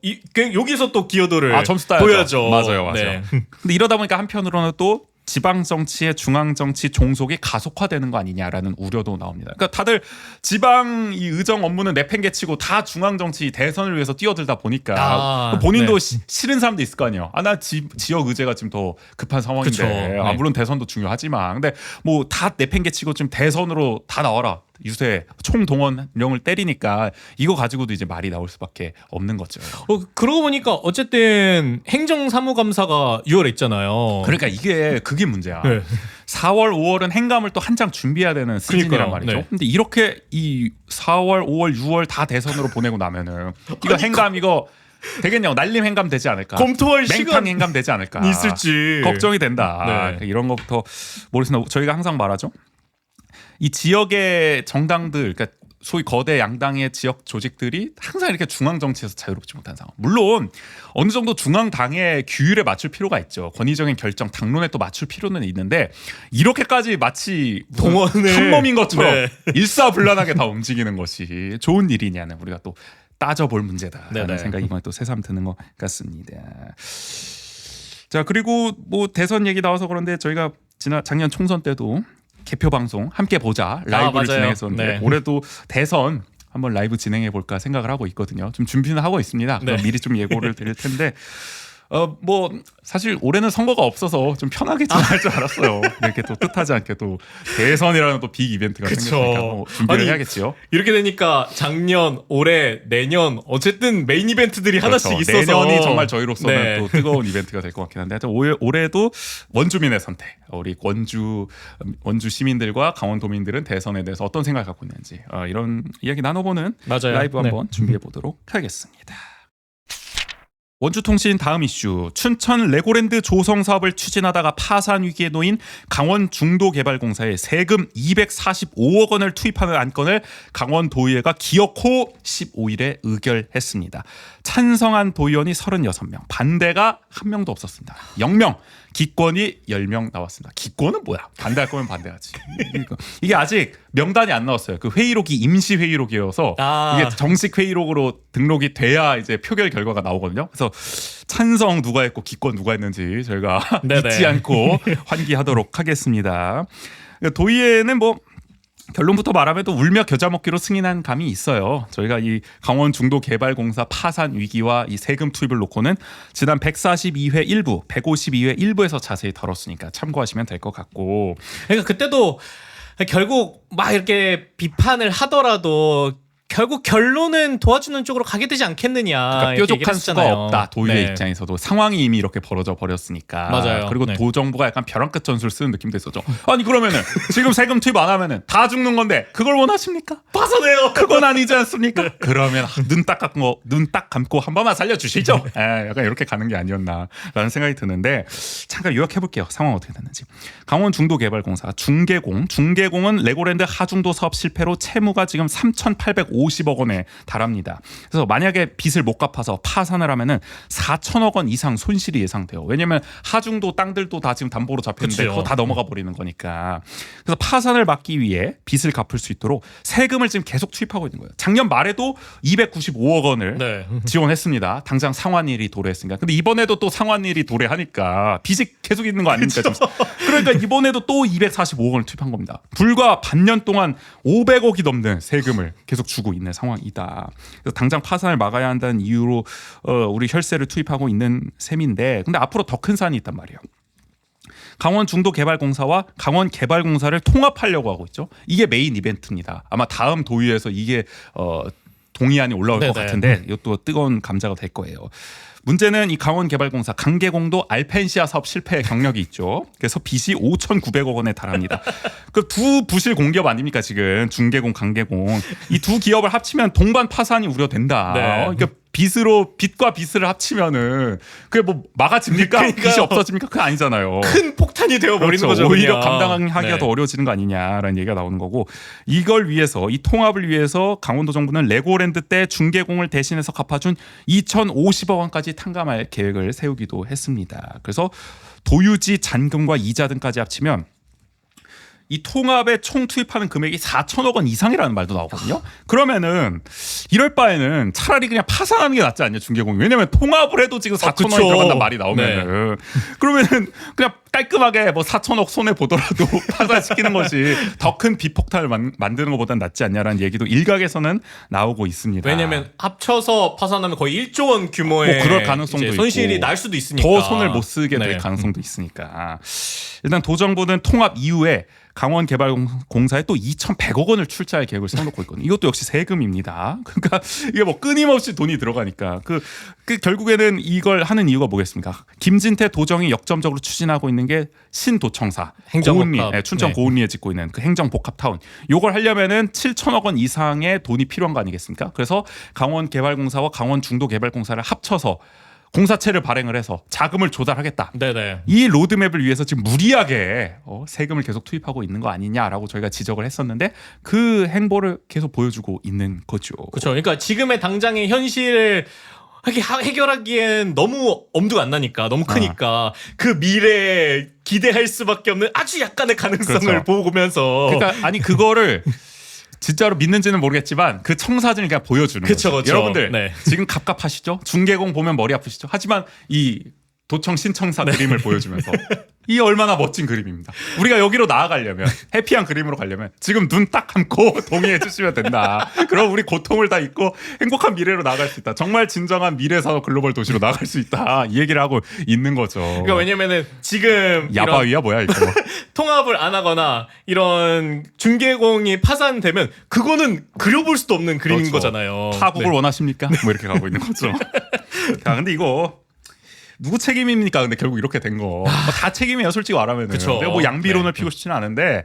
여기서 또 기여도를 점수 따야죠. 보여줘. 맞아요. 네. 근데 이러다 보니까 한편으로는 또 지방 정치의 중앙 정치 종속이 가속화되는 거 아니냐라는 우려도 나옵니다. 그러니까 다들 지방 이 의정 업무는 내팽개치고 다 중앙 정치 대선을 위해서 뛰어들다 보니까 본인도 싫은 사람도 있을 거 아니에요. 나 지역 의제가 지금 더 급한 상황인데. 그쵸. 네. 물론 대선도 중요하지만 근데 뭐 다 내팽개치고 지금 대선으로 다 나와라. 유세 총동원령을 때리니까 이거 가지고도 이제 말이 나올 수밖에 없는 거죠. 그러고 보니까 어쨌든 행정사무감사가 6월에 있잖아요. 그러니까 그게 문제야. 네. 4월, 5월은 행감을 또 한 장 준비해야 되는 시즌이란 그러니까요. 말이죠. 네. 근데 이렇게 이 4월, 5월, 6월 다 대선으로 보내고 나면은 이거 행감 이거 되겠냐고 날림 행감 되지 않을까? 검토할 맹탕 시간 행감 되지 않을까? 있을지 걱정이 된다. 네. 이런 것부터 모르겠습니다. 저희가 항상 말하죠. 이 지역의 정당들, 그러니까 소위 거대 양당의 지역 조직들이 항상 이렇게 중앙 정치에서 자유롭지 못한 상황. 물론 어느 정도 중앙 당의 규율에 맞출 필요가 있죠. 권위적인 결정, 당론에 또 맞출 필요는 있는데 이렇게까지 마치 동원을 한 몸인 것처럼 네. 일사불란하게 다 움직이는 것이 좋은 일이냐는 우리가 또 따져볼 문제다라는 네네. 생각이 이번에 또 새삼 드는 것 같습니다. 자, 그리고 뭐 대선 얘기 나와서 그런데 저희가 작년 총선 때도 개표 방송 함께 보자 라이브를 맞아요. 진행했었는데 네. 올해도 대선 한번 라이브 진행해 볼까 생각을 하고 있거든요. 좀 준비는 하고 있습니다. 네. 미리 좀 예고를 드릴 텐데 뭐 사실 올해는 선거가 없어서 좀 편하게 진행할 줄 알았어요. 이렇게 또 뜻하지 않게 또 대선이라는 또 빅 이벤트가 그쵸. 생겼으니까 뭐 준비를 아니, 해야겠지요. 이렇게 되니까 작년, 올해, 내년 어쨌든 메인 이벤트들이 하나씩 그렇죠. 있어서 내년이 정말 저희로서는 네. 또 뜨거운 이벤트가 될 것 같긴 한데 하여튼 올해도 원주민의 선택, 우리 원주 시민들과 강원도민들은 대선에 대해서 어떤 생각을 갖고 있는지 이런 이야기 나눠보는 맞아요. 라이브 네. 한번 준비해 보도록 하겠습니다. 원주통신 다음 이슈. 춘천 레고랜드 조성 사업을 추진하다가 파산 위기에 놓인 강원 중도개발공사에 세금 245억 원을 투입하는 안건을 강원도의회가 기어코 15일에 의결했습니다. 찬성한 도의원이 36명, 반대가 1명도 없었습니다. 0명. 기권이 10명 나왔습니다. 기권은 뭐야? 반대할 거면 반대하지. 이게 아직 명단이 안 나왔어요. 그 회의록이 임시 회의록이어서 이게 정식 회의록으로 등록이 돼야 이제 표결 결과가 나오거든요. 그래서 찬성 누가 했고 기권 누가 했는지 저희가 잊지 않고 환기하도록 하겠습니다. 도의회는 뭐 결론부터 말하면 또 울며 겨자 먹기로 승인한 감이 있어요. 저희가 이 강원 중도개발공사 파산 위기와 이 세금 투입을 놓고는 지난 142회 1부, 152회 1부에서 자세히 다뤘으니까 참고하시면 될 것 같고. 그러니까 그때도 결국 막 이렇게 비판을 하더라도 결국 결론은 도와주는 쪽으로 가게 되지 않겠느냐. 그러니까 뾰족한 수가 했었잖아요. 없다. 도의회 네. 입장에서도 상황이 이미 이렇게 벌어져 버렸으니까. 맞아요. 그리고 네. 도정부가 약간 벼랑 끝 전술 쓰는 느낌도 있었죠. 아니 그러면은 지금 세금 투입 안 하면은 다 죽는 건데 그걸 원하십니까? 파산해요. 그건 아니지 않습니까? 그러면 눈 딱 감고 한 번만 살려주시죠. 약간 이렇게 가는 게 아니었나라는 생각이 드는데 잠깐 요약해 볼게요. 상황 어떻게 됐는지. 강원 중도개발공사 중계공은 레고랜드 하중도 사업 실패로 채무가 지금 3,850억 원에 달합니다. 그래서 만약에 빚을 못 갚아서 파산을 하면은 4천억 원 이상 손실이 예상돼요. 왜냐면 하중도 땅들도 다 지금 담보로 잡혔는데 그쵸. 그거 다 넘어가 버리는 거니까. 그래서 파산을 막기 위해 빚을 갚을 수 있도록 세금을 지금 계속 투입하고 있는 거예요. 작년 말에도 295억 원을 네. 지원했습니다. 당장 상환일이 도래했으니까. 근데 이번에도 또 상환일이 도래하니까 빚이 계속 있는 거 아닙니까? 지금? 그러니까 이번에도 또 245억 원을 투입한 겁니다. 불과 반년 동안 500억이 넘는 세금을 계속 주고 있는 상황이다. 그래서 당장 파산을 막아야 한다는 이유로 우리 혈세를 투입하고 있는 셈인데, 근데 앞으로 더 큰 사안이 있단 말이에요. 강원 중도개발공사와 강원개발공사를 통합하려고 하고 있죠. 이게 메인 이벤트입니다. 아마 다음 도의회에서 이게 동의안이 올라올 것 같은데 이것도 뜨거운 감자가 될 거예요. 문제는 이 강원개발공사 강계공도 알펜시아 사업 실패 경력이 있죠. 그래서 빚이 5,900억 원에 달합니다. 그 두 부실 공기업 아닙니까 지금 중계공, 강계공 이 두 기업을 합치면 동반 파산이 우려된다. 네. 그러니까 빚과 빚을 합치면은 그게 뭐 막아집니까? 그러니까요. 빚이 없어집니까? 그게 아니잖아요. 큰 폭탄이 되어버리는 그렇죠. 거죠. 오히려 그냥. 감당하기가 네. 더 어려워지는 거 아니냐라는 얘기가 나오는 거고, 이걸 위해서 이 통합을 위해서 강원도 정부는 레고랜드 때 중계공을 대신해서 갚아준 2,050억 원까지 탕감할 계획을 세우기도 했습니다. 그래서 도유지 잔금과 이자 등까지 합치면 이 통합에 총 투입하는 금액이 4천억 원 이상이라는 말도 나오거든요. 그러면은 이럴 바에는 차라리 그냥 파산하는 게 낫지 않냐 중계공이. 왜냐면 통합을 해도 지금 4천억 원이 들어간단 말이 나오면은 그러면은 그냥 깔끔하게 뭐 4천억 손해 보더라도 파산시키는 것이 더 큰 비폭탄을 만드는 것보단 낫지 않냐라는 얘기도 일각에서는 나오고 있습니다. 왜냐면 합쳐서 파산하면 거의 1조 원 규모의 뭐 그럴 가능성도 이제 손실이 있고, 날 수도 있으니까 더 손을 못 쓰게 될 네. 가능성도 있으니까. 일단 도정부는 통합 이후에 강원개발공사에 또 2,100억 원을 출자할 계획을 세워놓고 있거든요. 이것도 역시 세금입니다. 그러니까 이게 뭐 끊임없이 돈이 들어가니까 그 결국에는 이걸 하는 이유가 뭐겠습니까? 김진태 도정이 역점적으로 추진하고 있는 게 신도청사 행정복합. 춘천 네. 고은리에 짓고 있는 그 행정복합타운. 요걸 하려면은 7천억 원 이상의 돈이 필요한 거 아니겠습니까? 그래서 강원개발공사와 강원중도개발공사를 합쳐서 공사체를 발행을 해서 자금을 조달하겠다. 네네. 이 로드맵을 위해서 지금 무리하게 세금을 계속 투입하고 있는 거 아니냐라고 저희가 지적을 했었는데 그 행보를 계속 보여주고 있는 거죠. 그렇죠. 그러니까 지금의 당장의 현실을 해결하기엔 너무 엄두가 안 나니까 너무 크니까 그 미래에 기대할 수밖에 없는 아주 약간의 가능성을 그렇죠. 보면서 그러니까 아니 그거를 진짜로 믿는지는 모르겠지만 그 청사진을 그냥 보여주는 그쵸, 거죠. 그쵸. 여러분들 네. 지금 갑갑하시죠? 중계공 보면 머리 아프시죠? 하지만 이 도청 신청사 그림을 보여주면서 이 얼마나 멋진 그림입니다. 우리가 여기로 나아가려면 해피한 그림으로 가려면 지금 눈 딱 감고 동의해 주시면 된다. 그럼 우리 고통을 다 잊고 행복한 미래로 나아갈 수 있다. 정말 진정한 미래산업 글로벌 도시로 나아갈 수 있다. 이 얘기를 하고 있는 거죠. 그러니까 왜냐면은 지금 야바위야 뭐야 이거. 통합을 안 하거나 이런 중계공이 파산되면 그거는 그려볼 수도 없는 그림인 그렇죠. 거잖아요. 타국을 네. 원하십니까? 뭐 이렇게 가고 있는 거죠. 자, 근데 이거 누구 책임입니까? 근데 결국 이렇게 된 거. 뭐다 책임이에요, 솔직히 말하면은. 그쵸. 내가 뭐 양비론을 네. 피고 싶지는 않은데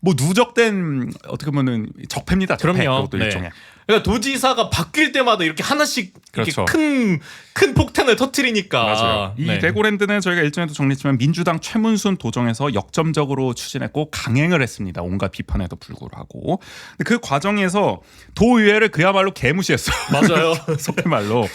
뭐 누적된 어떻게 보면은 적폐입니다. 적폐. 그럼요. 그것도 네. 일종의. 그러니까 도지사가 바뀔 때마다 이렇게 하나씩 그렇죠. 이렇게 큰 폭탄을 터트리니까. 맞아요. 이 네. 레고랜드는 저희가 일전에도 정리했지만 민주당 최문순 도정에서 역점적으로 추진했고 강행을 했습니다. 온갖 비판에도 불구하고. 근데 그 과정에서 도의회를 그야말로 개무시했어요. 맞아요. 속된 말로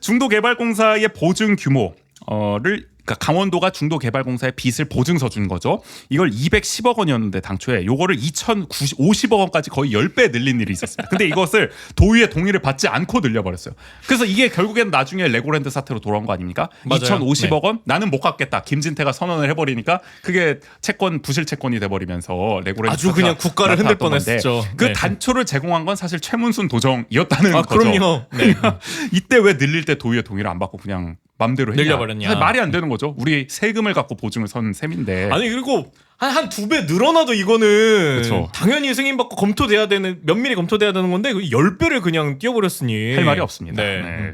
중도개발공사의 보증 규모를 그러니까 강원도가 중도개발공사에 빚을 보증서 준 거죠. 이걸 210억 원이었는데 당초에 요거를 2,050억 원까지 거의 10배 늘린 일이 있었습니다. 근데 이것을 도의의 동의를 받지 않고 늘려버렸어요. 그래서 이게 결국엔 나중에 레고랜드 사태로 돌아온 거 아닙니까? 맞아요. 2,050억 원 나는 못 갚겠다. 김진태가 선언을 해버리니까 그게 채권 부실 채권이 돼버리면서 레고랜드 아주 그냥 국가를 흔들 뻔했었죠. 그 네. 단초를 제공한 건 사실 최문순 도정이었다는 아, 거죠. 그럼요. 네. 이때 왜 늘릴 때 도의의 동의를 안 받고 그냥 맘대로 했냐. 늘려버렸냐. 사실 말이 안 되는 거죠. 우리 세금을 갖고 보증을 선 셈인데. 아니 그리고 한 2배 늘어나도 이거는 그쵸. 당연히 승인받고 검토돼야 되는 면밀히 검토돼야 되는 건데 10배를 그냥 띄워버렸으니 할 말이 없습니다. 네. 네.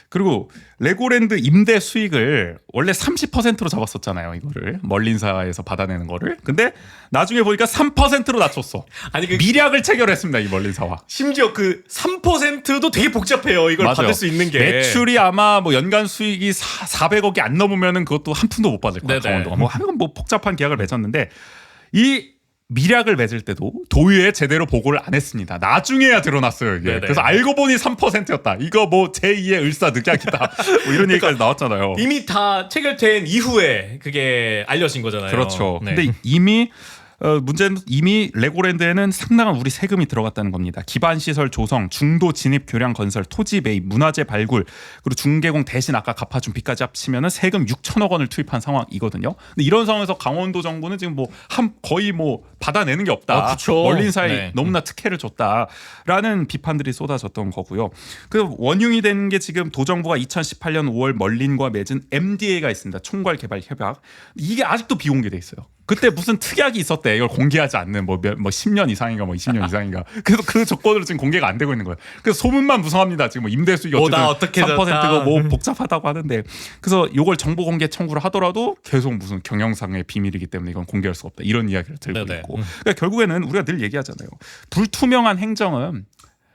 그리고 레고랜드 임대 수익을 원래 30%로 잡았었잖아요. 이거를 멀린사에서 받아내는 거를. 근데 나중에 보니까 3%로 낮췄어. 아니 그 미략을 체결했습니다. 이 멀린사와. 심지어 그 3%도 되게 복잡해요. 이걸 맞아요. 받을 수 있는 게 매출이 아마 뭐 연간 수익이 400억이 안 넘으면은 그것도 한 푼도 못 받을 거야. 네네. 강원도가. 뭐 하여간 뭐 복잡한 계약을 맺었는데 이 미략을 맺을 때도 도의회에 제대로 보고를 안 했습니다. 나중에야 드러났어요 이게. 네네. 그래서 알고 보니 3%였다. 이거 뭐 제2의 을사늑약이다. 뭐 이런 얘기까지 나왔잖아요. 이미 다 체결된 이후에 그게 알려진 거잖아요. 그렇죠. 네. 근데 이미 문제는 이미 레고랜드에는 상당한 우리 세금이 들어갔다는 겁니다. 기반 시설 조성, 중도 진입 교량 건설, 토지 매입, 문화재 발굴, 그리고 중개공 대신 아까 갚아준 빚까지 합치면은 세금 6천억 원을 투입한 상황이거든요. 근데 이런 상황에서 강원도 정부는 지금 뭐 거의 뭐 받아내는 게 없다. 아, 그쵸. 멀린사에 네. 너무나 특혜를 줬다라는 비판들이 쏟아졌던 거고요. 그 원흉이 된 게 지금 도정부가 2018년 5월 멀린과 맺은 MDA가 있습니다. 총괄 개발 협약. 이게 아직도 비공개돼 있어요. 그때 무슨 특약이 있었대. 이걸 공개하지 않는 뭐 10년 이상인가 뭐 20년 이상인가. 그래서 그 조건으로 지금 공개가 안 되고 있는 거예요. 그래서 소문만 무성합니다. 지금 뭐 임대 수익이 나 어쨌든 어떻게 3%고 뭐 복잡하다고 하는데. 그래서 이걸 정보 공개 청구를 하더라도 계속 무슨 경영상의 비밀이기 때문에 이건 공개할 수가 없다. 이런 이야기를 들고 네네. 있고. 그러니까 결국에는 우리가 늘 얘기하잖아요. 불투명한 행정은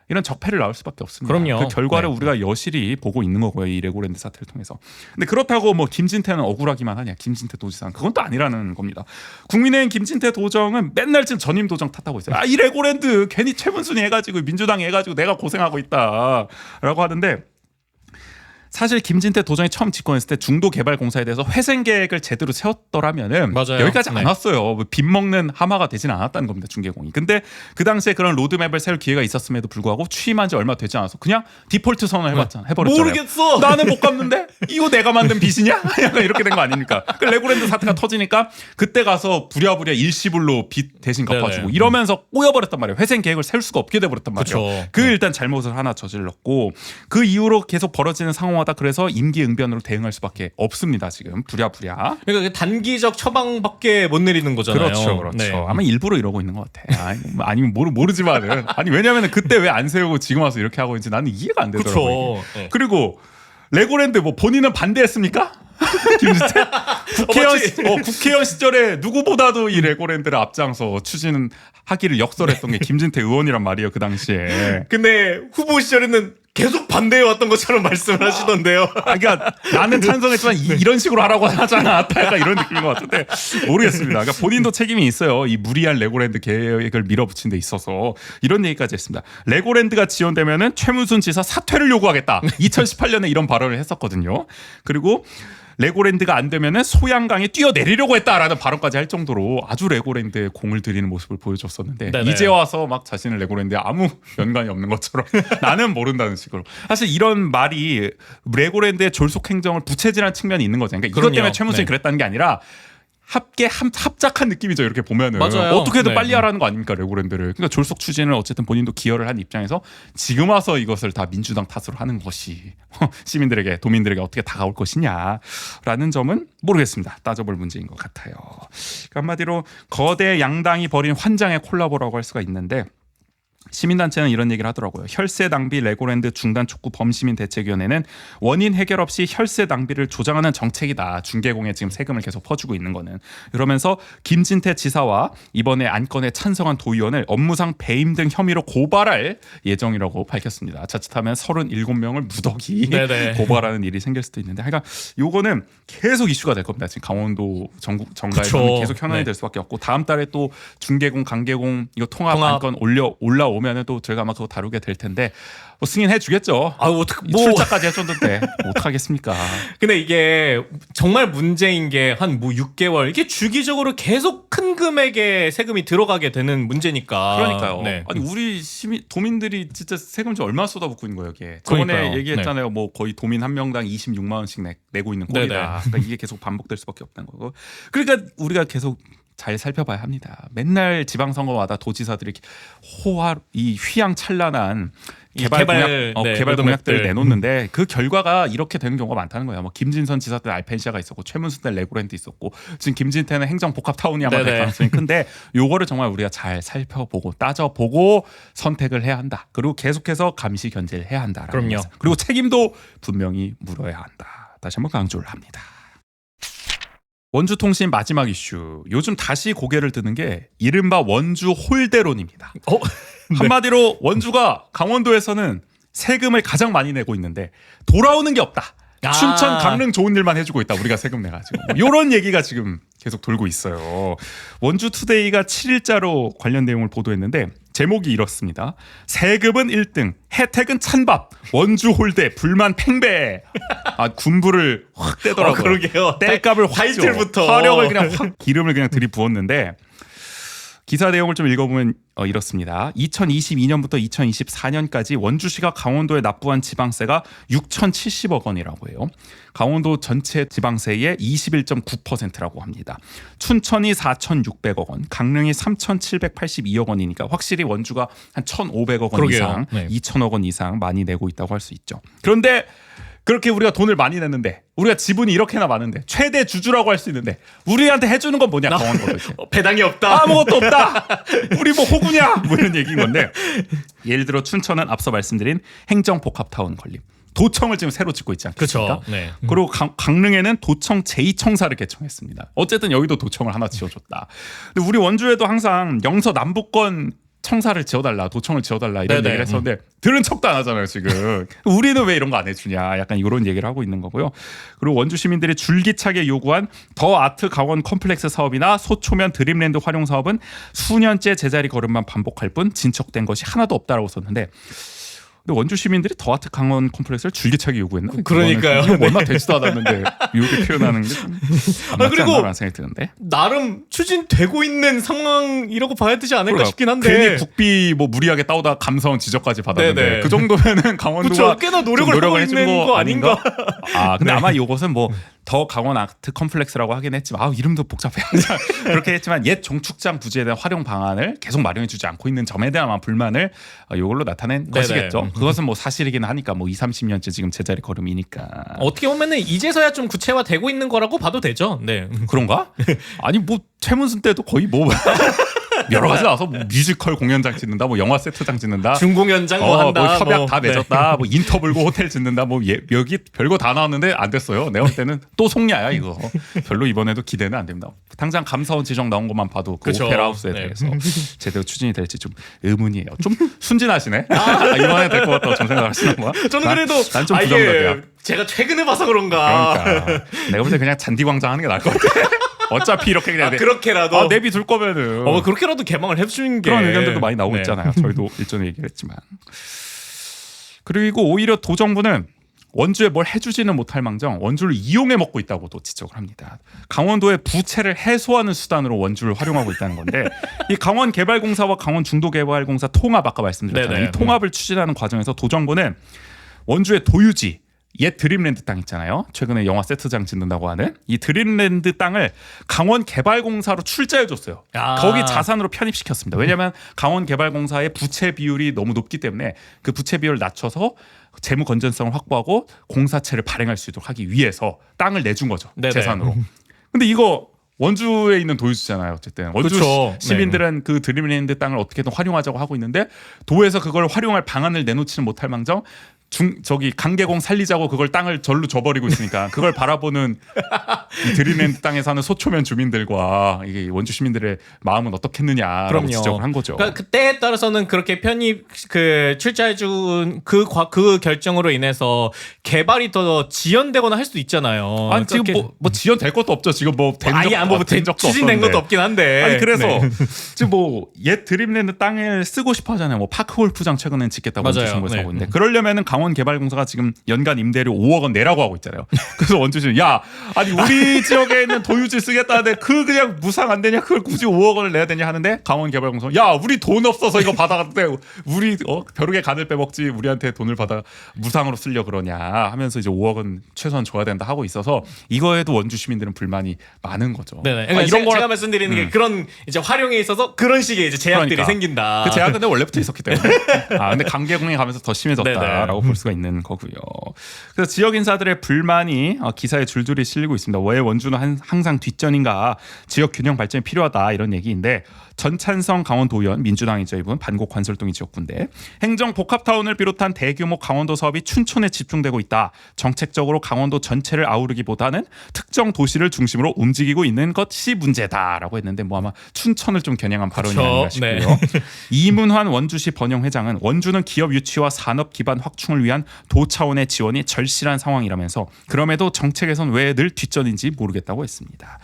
이런 적폐를 낳을 수밖에 없습니다. 그럼요. 그 결과를 네. 우리가 여실히 보고 있는 거고요. 이 레고랜드 사태를 통해서. 근데 그렇다고 뭐 김진태는 억울하기만 하냐. 김진태 도지사는 그건 또 아니라는 겁니다. 국민의힘 김진태 도정은 맨날 지금 전임 도정 탓하고 있어요. 이 레고랜드 괜히 최문순이 해가지고 민주당이 해가지고 내가 고생하고 있다라고 하는데 사실 김진태 도정이 처음 집권했을 때 중도개발공사에 대해서 회생 계획을 제대로 세웠더라면은 맞아요. 여기까지 안 네. 왔어요. 뭐 빚 먹는 하마가 되지는 않았다는 겁니다. 중개공이. 근데 그 당시에 그런 로드맵을 세울 기회가 있었음에도 불구하고 취임한 지 얼마 되지 않아서 그냥 디폴트 선언을 해버렸잖아요. 모르겠어. 나는 못 갚는데 이거 내가 만든 빚이냐? 약간 이렇게 된 거 아닙니까? 그 레고랜드 사태가 터지니까 그때 가서 부랴부랴 일시불로 빚 대신 갚아주고 네네. 이러면서 꼬여버렸단 말이에요. 회생 계획을 세울 수가 없게 돼버렸단 말이에요. 그쵸. 그 일단 잘못을 하나 저질렀고 그 이후로 계속 벌어지는 상황마다 그래서 임기응변으로 대응할 수밖에 없습니다. 지금 부랴부랴. 그러니까 단기적 처방밖에 못 내리는 거잖아요. 그렇죠. 네. 아마 일부러 이러고 있는 것 같아. 아니면 모르지만은 아니 왜냐면은 그때 왜 안 세우고 지금 와서 이렇게 하고 있는지 나는 이해가 안 되더라고요. 그렇죠. 네. 그리고 레고랜드 뭐 본인은 반대했습니까? 김진태? 국회의원 시절에 누구보다도 이 레고랜드를 앞장서 추진하기를 역설했던 게 김진태 의원이란 말이에요. 그 당시에. 근데 후보 시절에는 계속 반대해왔던 것처럼 말씀을 하시던데요. 그러니까 나는 찬성했지만 이런 식으로 하라고 하지 않았다. 약간 이런 느낌인 것 같은데 모르겠습니다. 그러니까 본인도 책임이 있어요. 이 무리한 레고랜드 계획을 밀어붙인 데 있어서 이런 얘기까지 했습니다. 레고랜드가 지원되면은 최문순 지사 사퇴를 요구하겠다. 2018년에 이런 발언을 했었거든요. 그리고 레고랜드가 안 되면은 소양강에 뛰어내리려고 했다라는 발언까지 할 정도로 아주 레고랜드에 공을 들이는 모습을 보여줬었는데 네네. 이제 와서 막 자신을 레고랜드에 아무 연관이 없는 것처럼 나는 모른다는 식으로 사실 이런 말이 레고랜드의 졸속 행정을 부채질한 측면이 있는 거죠. 그러니까 이것 그럼요. 때문에 최문순이 네. 그랬다는 게 아니라 합작한 느낌이죠. 이렇게 보면은 맞아요. 어떻게 해도 네. 빨리 하라는 거 아닙니까 레고랜드를. 그러니까 졸속 추진을 어쨌든 본인도 기여를 한 입장에서 지금 와서 이것을 다 민주당 탓으로 하는 것이 시민들에게 도민들에게 어떻게 다가올 것이냐라는 점은 모르겠습니다. 따져볼 문제인 것 같아요. 그러니까 한마디로 거대 양당이 벌인 환장의 콜라보라고 할 수가 있는데 시민단체는 이런 얘기를 하더라고요. 혈세 낭비 레고랜드 중단 촉구 범시민 대책위원회는 원인 해결 없이 혈세 낭비를 조장하는 정책이다. 중개공에 지금 세금을 계속 퍼주고 있는 거는. 그러면서 김진태 지사와 이번에 안건에 찬성한 도의원을 업무상 배임 등 혐의로 고발할 예정이라고 밝혔습니다. 자칫하면 37명을 무더기 네네. 고발하는 일이 생길 수도 있는데 하여간 요거는 계속 이슈가 될 겁니다. 지금 강원도 정가에서는 그쵸. 계속 현안이 네. 될 수밖에 없고 다음 달에 또 중개공 강개공 이거 통합 통합. 안건 올라오고 오면은 또 저희가 아마 그거 다루게 될 텐데 뭐 승인해 주겠죠. 아, 어떻게 뭐 출자까지 해줬는데 뭐 어떡하겠습니까? 근데 이게 정말 문제인 게 한 뭐 6개월 이게 주기적으로 계속 큰 금액의 세금이 들어가게 되는 문제니까. 그러니까요. 네. 아니 우리 시민 도민들이 진짜 세금 좀 얼마 쏟아붓고 있는 거예요, 이게. 저번에 그러니까요. 얘기했잖아요. 뭐 거의 도민 한 명당 26만 원씩 내고 있는 꼴이다. 네네. 그러니까 이게 계속 반복될 수밖에 없다는 거고. 그러니까 우리가 계속 잘 살펴봐야 합니다. 맨날 지방선거마다 도지사들이 이 휘황찬란한 개발 로드맵들. 공약들을 내놓는데 그 결과가 이렇게 되는 경우가 많다는 거예요. 뭐 김진선 지사 때는 알펜시아가 있었고 최문순 때는 레고랜드 있었고 지금 김진태는 행정복합타운이 아마 될 네네. 가능성이 큰데 요거를 정말 우리가 잘 살펴보고 따져보고 선택을 해야 한다. 그리고 계속해서 감시 견제를 해야 한다. 그럼요. 그리고 책임도 분명히 물어야 한다. 다시 한번 강조를 합니다. 원주통신 마지막 이슈. 요즘 다시 고개를 드는 게 이른바 원주 홀대론입니다. 한마디로 원주가 강원도에서는 세금을 가장 많이 내고 있는데 돌아오는 게 없다. 아. 춘천, 강릉 좋은 일만 해주고 있다. 우리가 세금 내가지고. 이런 얘기가 지금 계속 돌고 있어요. 원주투데이가 7일자로 관련 내용을 보도했는데 제목이 이렇습니다. 세금은 1등, 혜택은 찬밥, 원주 홀대, 불만 팽배. 아, 군부를 확 떼더라고요. 그러게요. 뗄값을 확 타이틀부터. 화력을 그냥 확 기름을 그냥 들이부었는데 기사 내용을 좀 읽어보면 이렇습니다. 2022년부터 2024년까지 원주시가 강원도에 납부한 지방세가 6,070억 원이라고 해요. 강원도 전체 지방세의 21.9%라고 합니다. 춘천이 4,600억 원, 강릉이 3,782억 원이니까 확실히 원주가 한 1,500억 원 그러게요. 이상, 네. 2,000억 원 이상 많이 내고 있다고 할 수 있죠. 그런데 그렇게 우리가 돈을 많이 냈는데 우리가 지분이 이렇게나 많은데 최대 주주라고 할 수 있는데 우리한테 해주는 건 뭐냐 강원도도 이제 배당이 없다. 아무것도 없다. 우리 뭐 호구냐 뭐 이런 얘기인 건데 예를 들어 춘천은 앞서 말씀드린 행정복합타운 건립 도청을 지금 새로 짓고 있지 않겠습니까? 그렇죠. 네. 그리고 강릉에는 도청 제2청사를 개청했습니다. 어쨌든 여기도 도청을 하나 지어줬다. 근데 우리 원주에도 항상 영서 남부권 청사를 지어달라, 도청을 지어달라 이런 네네. 얘기를 했었는데 들은 척도 안 하잖아요 지금. 우리는 왜 이런 거 안 해주냐, 약간 이런 얘기를 하고 있는 거고요. 그리고 원주 시민들이 줄기차게 요구한 더 아트 강원 컴플렉스 사업이나 소초면 드림랜드 활용 사업은 수년째 제자리 걸음만 반복할 뿐 진척된 것이 하나도 없다라고 썼는데. 근데 원주 시민들이 더 아트 강원 컴플렉스를 줄기차게 요구했나? 그러니까요. 이거 얼마 되지도 않았는데 이렇게 표현하는 게 좀 안 맞지 그리고 않나라는 생각이 드는데. 나름 추진되고 있는 상황이라고 봐야 되지 않을까 그러니까 싶긴 한데. 괜히 국비 뭐 무리하게 따오다 감사원 지적까지 받았는데 네네. 그 정도면은 강원도가 그쵸, 꽤나 노력을 하고 해준 있는 거 아닌가? 아 근데 네. 아마 이것은 뭐 더 강원 아트 컴플렉스라고 하긴 했지만 이름도 복잡해. 그렇게 했지만 옛 종축장 부지에 대한 활용 방안을 계속 마련해주지 않고 있는 점에 대한 아마 불만을 이걸로 나타낸 네네. 것이겠죠. 그것은 뭐 사실이긴 하니까 뭐 20-30년째 지금 제자리 걸음이니까. 어떻게 보면은 이제서야 좀 구체화되고 있는 거라고 봐도 되죠. 네. 그런가? 아니 뭐 최문순 때도 거의 뭐 여러 가지 나와서 뭐 뮤지컬 공연장 짓는다, 뭐 영화 세트장 짓는다, 중공연장 뭐 한다. 뭐 협약 뭐. 다 맺었다, 뭐 인터블고 호텔 짓는다, 뭐 여기 별거 다 나왔는데 안 됐어요. 내가 볼 때는 또 속냐야 이거. 별로 이번에도 기대는 안 됩니다. 당장 감사원 지정 나온 것만 봐도 그 그쵸. 오페라 하우스에 네. 대해서 제대로 추진이 될지 좀 의문이에요. 좀 순진하시네. 이번에 될 것 같다고 좀 생각하시는 거야? 저는 그래도 난 좀 이게 부정적이야. 제가 최근에 봐서 그런가. 그러니까 내가 볼 때 그냥 잔디광장 하는 게 나을 것 같아. 어차피 이렇게 그냥 그렇게라도. 내비 둘 거면은 그렇게라도 개방을 해주는 게 그런 의견들도 많이 나오고 네. 있잖아요. 저희도 일전에 얘기를 했지만. 그리고 오히려 도정부는 원주에 뭘 해주지는 못할 망정 원주를 이용해 먹고 있다고도 지적을 합니다. 강원도의 부채를 해소하는 수단으로 원주를 활용하고 있다는 건데 이 강원개발공사와 강원중도개발공사 통합 아까 말씀드렸잖아요. 네네. 이 통합을 추진하는 과정에서 도정부는 원주의 도유지 옛 드림랜드 땅 있잖아요. 최근에 영화 세트장 짓는다고 하는 이 드림랜드 땅을 강원개발공사로 출자해줬어요. 아. 거기 자산으로 편입시켰습니다. 왜냐하면 강원개발공사의 부채 비율이 너무 높기 때문에 그 부채 비율을 낮춰서 재무 건전성을 확보하고 공사채를 발행할 수 있도록 하기 위해서 땅을 내준 거죠. 네네. 재산으로. 근데 이거 원주에 있는 도유지잖아요. 어쨌든 원주 그쵸. 시민들은 그 드림랜드 땅을 어떻게든 활용하자고 하고 있는데 도에서 그걸 활용할 방안을 내놓지는 못할 망정 저기 강계공 살리자고 그걸 땅을 절로 줘버리고 있으니까 그걸 바라보는 이 드림랜드 땅에 사는 소초면 주민들과 이게 원주 시민들의 마음은 어떻겠느냐라고 그럼요. 지적을 한 거죠. 그러니까 그때에 따라서는 그렇게 편입 출자해준 그 결정으로 인해서 개발이 더 지연되거나 할 수도 있잖아요. 아니 지금 뭐 지연될 것도 없죠. 지금 된 적도 추진된 없었는데. 것도 없긴 한데. 아니 그래서 네. 지금 뭐 옛 드림랜드 땅을 쓰고 싶어 하잖아요. 뭐 파크 골프장 최근엔 짓겠다고 맞아요. 원주시에서 하고 네. 있는데 그러려면은 강원개발공사가 지금 연간 임대료 5억 원 내라고 하고 있잖아요. 그래서 원주시는 야 아니 우리 지역에 있는 도유지 쓰겠다는데 그냥 무상 안 되냐? 그걸 굳이 5억 원을 내야 되냐 하는데 강원개발공사 야 우리 돈 없어서 이거 받아갔는데 우리 벼룩의 간을 빼먹지 우리한테 돈을 받아 무상으로 쓰려 그러냐 하면서 이제 5억 원 최소한 줘야 된다 하고 있어서 이거에도 원주 시민들은 불만이 많은 거죠. 네네. 그러니까 이런 제가 말씀드리는 게 그런 이제 활용에 있어서 그런 식의 이제 제약들이 그러니까. 생긴다. 그 제약은 근데 원래부터 있었기 때문에. 근데 강계공에 가면서 더 심해졌다라고 네네. 볼 수가 있는 거고요. 그래서 지역 인사들의 불만이 기사에 줄줄이 실리고 있습니다. 왜 원주는 항상 뒷전인가? 지역 균형 발전이 필요하다 이런 얘기인데 전찬성 강원도의원 민주당이죠. 이분 반곡 관설동이 지역구인데 행정 복합타운을 비롯한 대규모 강원도 사업이 춘천에 집중되고 있다. 정책적으로 강원도 전체를 아우르기보다는 특정 도시를 중심으로 움직이고 있는 것이 문제다라고 했는데 뭐 아마 춘천을 좀 겨냥한 발언이 그쵸. 아닌가 싶고요. 네. 이문환 원주시 번영회장은 원주는 기업 유치와 산업 기반 확충을 위한 도 차원의 지원이 절실한 상황이라면서 그럼에도 정책에선 왜 늘 뒷전인지 모르겠다고 했습니다.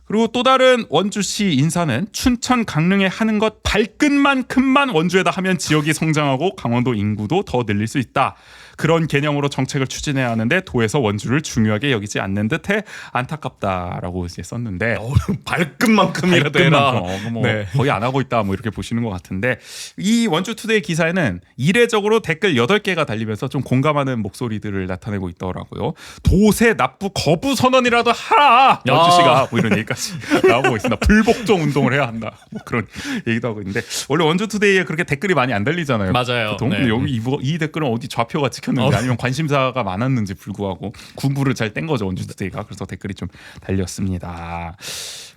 그리고 또 다른 원주시 인사는 춘천 강릉에 하는 것 발끝만큼만 원주에다 하면 지역이 성장하고 강원도 인구도 더 늘릴 수 있다. 그런 개념으로 정책을 추진해야 하는데 도에서 원주를 중요하게 여기지 않는 듯해 안타깝다라고 이제 썼는데 발끝만큼이라도 해라. 뭐 네. 거의 안 하고 있다 뭐 이렇게 보시는 것 같은데 이 원주투데이 기사에는 이례적으로 댓글 8개가 달리면서 좀 공감하는 목소리들을 나타내고 있더라고요. 도세 납부 거부 선언이라도 하라 원주시가 뭐 이런 얘기까지 나오고 있습니다. 불복종 운동을 해야 한다 뭐 그런 얘기도 하고 있는데 원래 원주투데이에 그렇게 댓글이 많이 안 달리잖아요. 맞아요. 보통 네. 근데 여기 이 댓글은 어디 좌표가 찍혔는지 아니면 관심사가 많았는지 불구하고 군부를 잘 뗀 거죠 원주투데이가. 그래서 댓글이 좀 달렸습니다.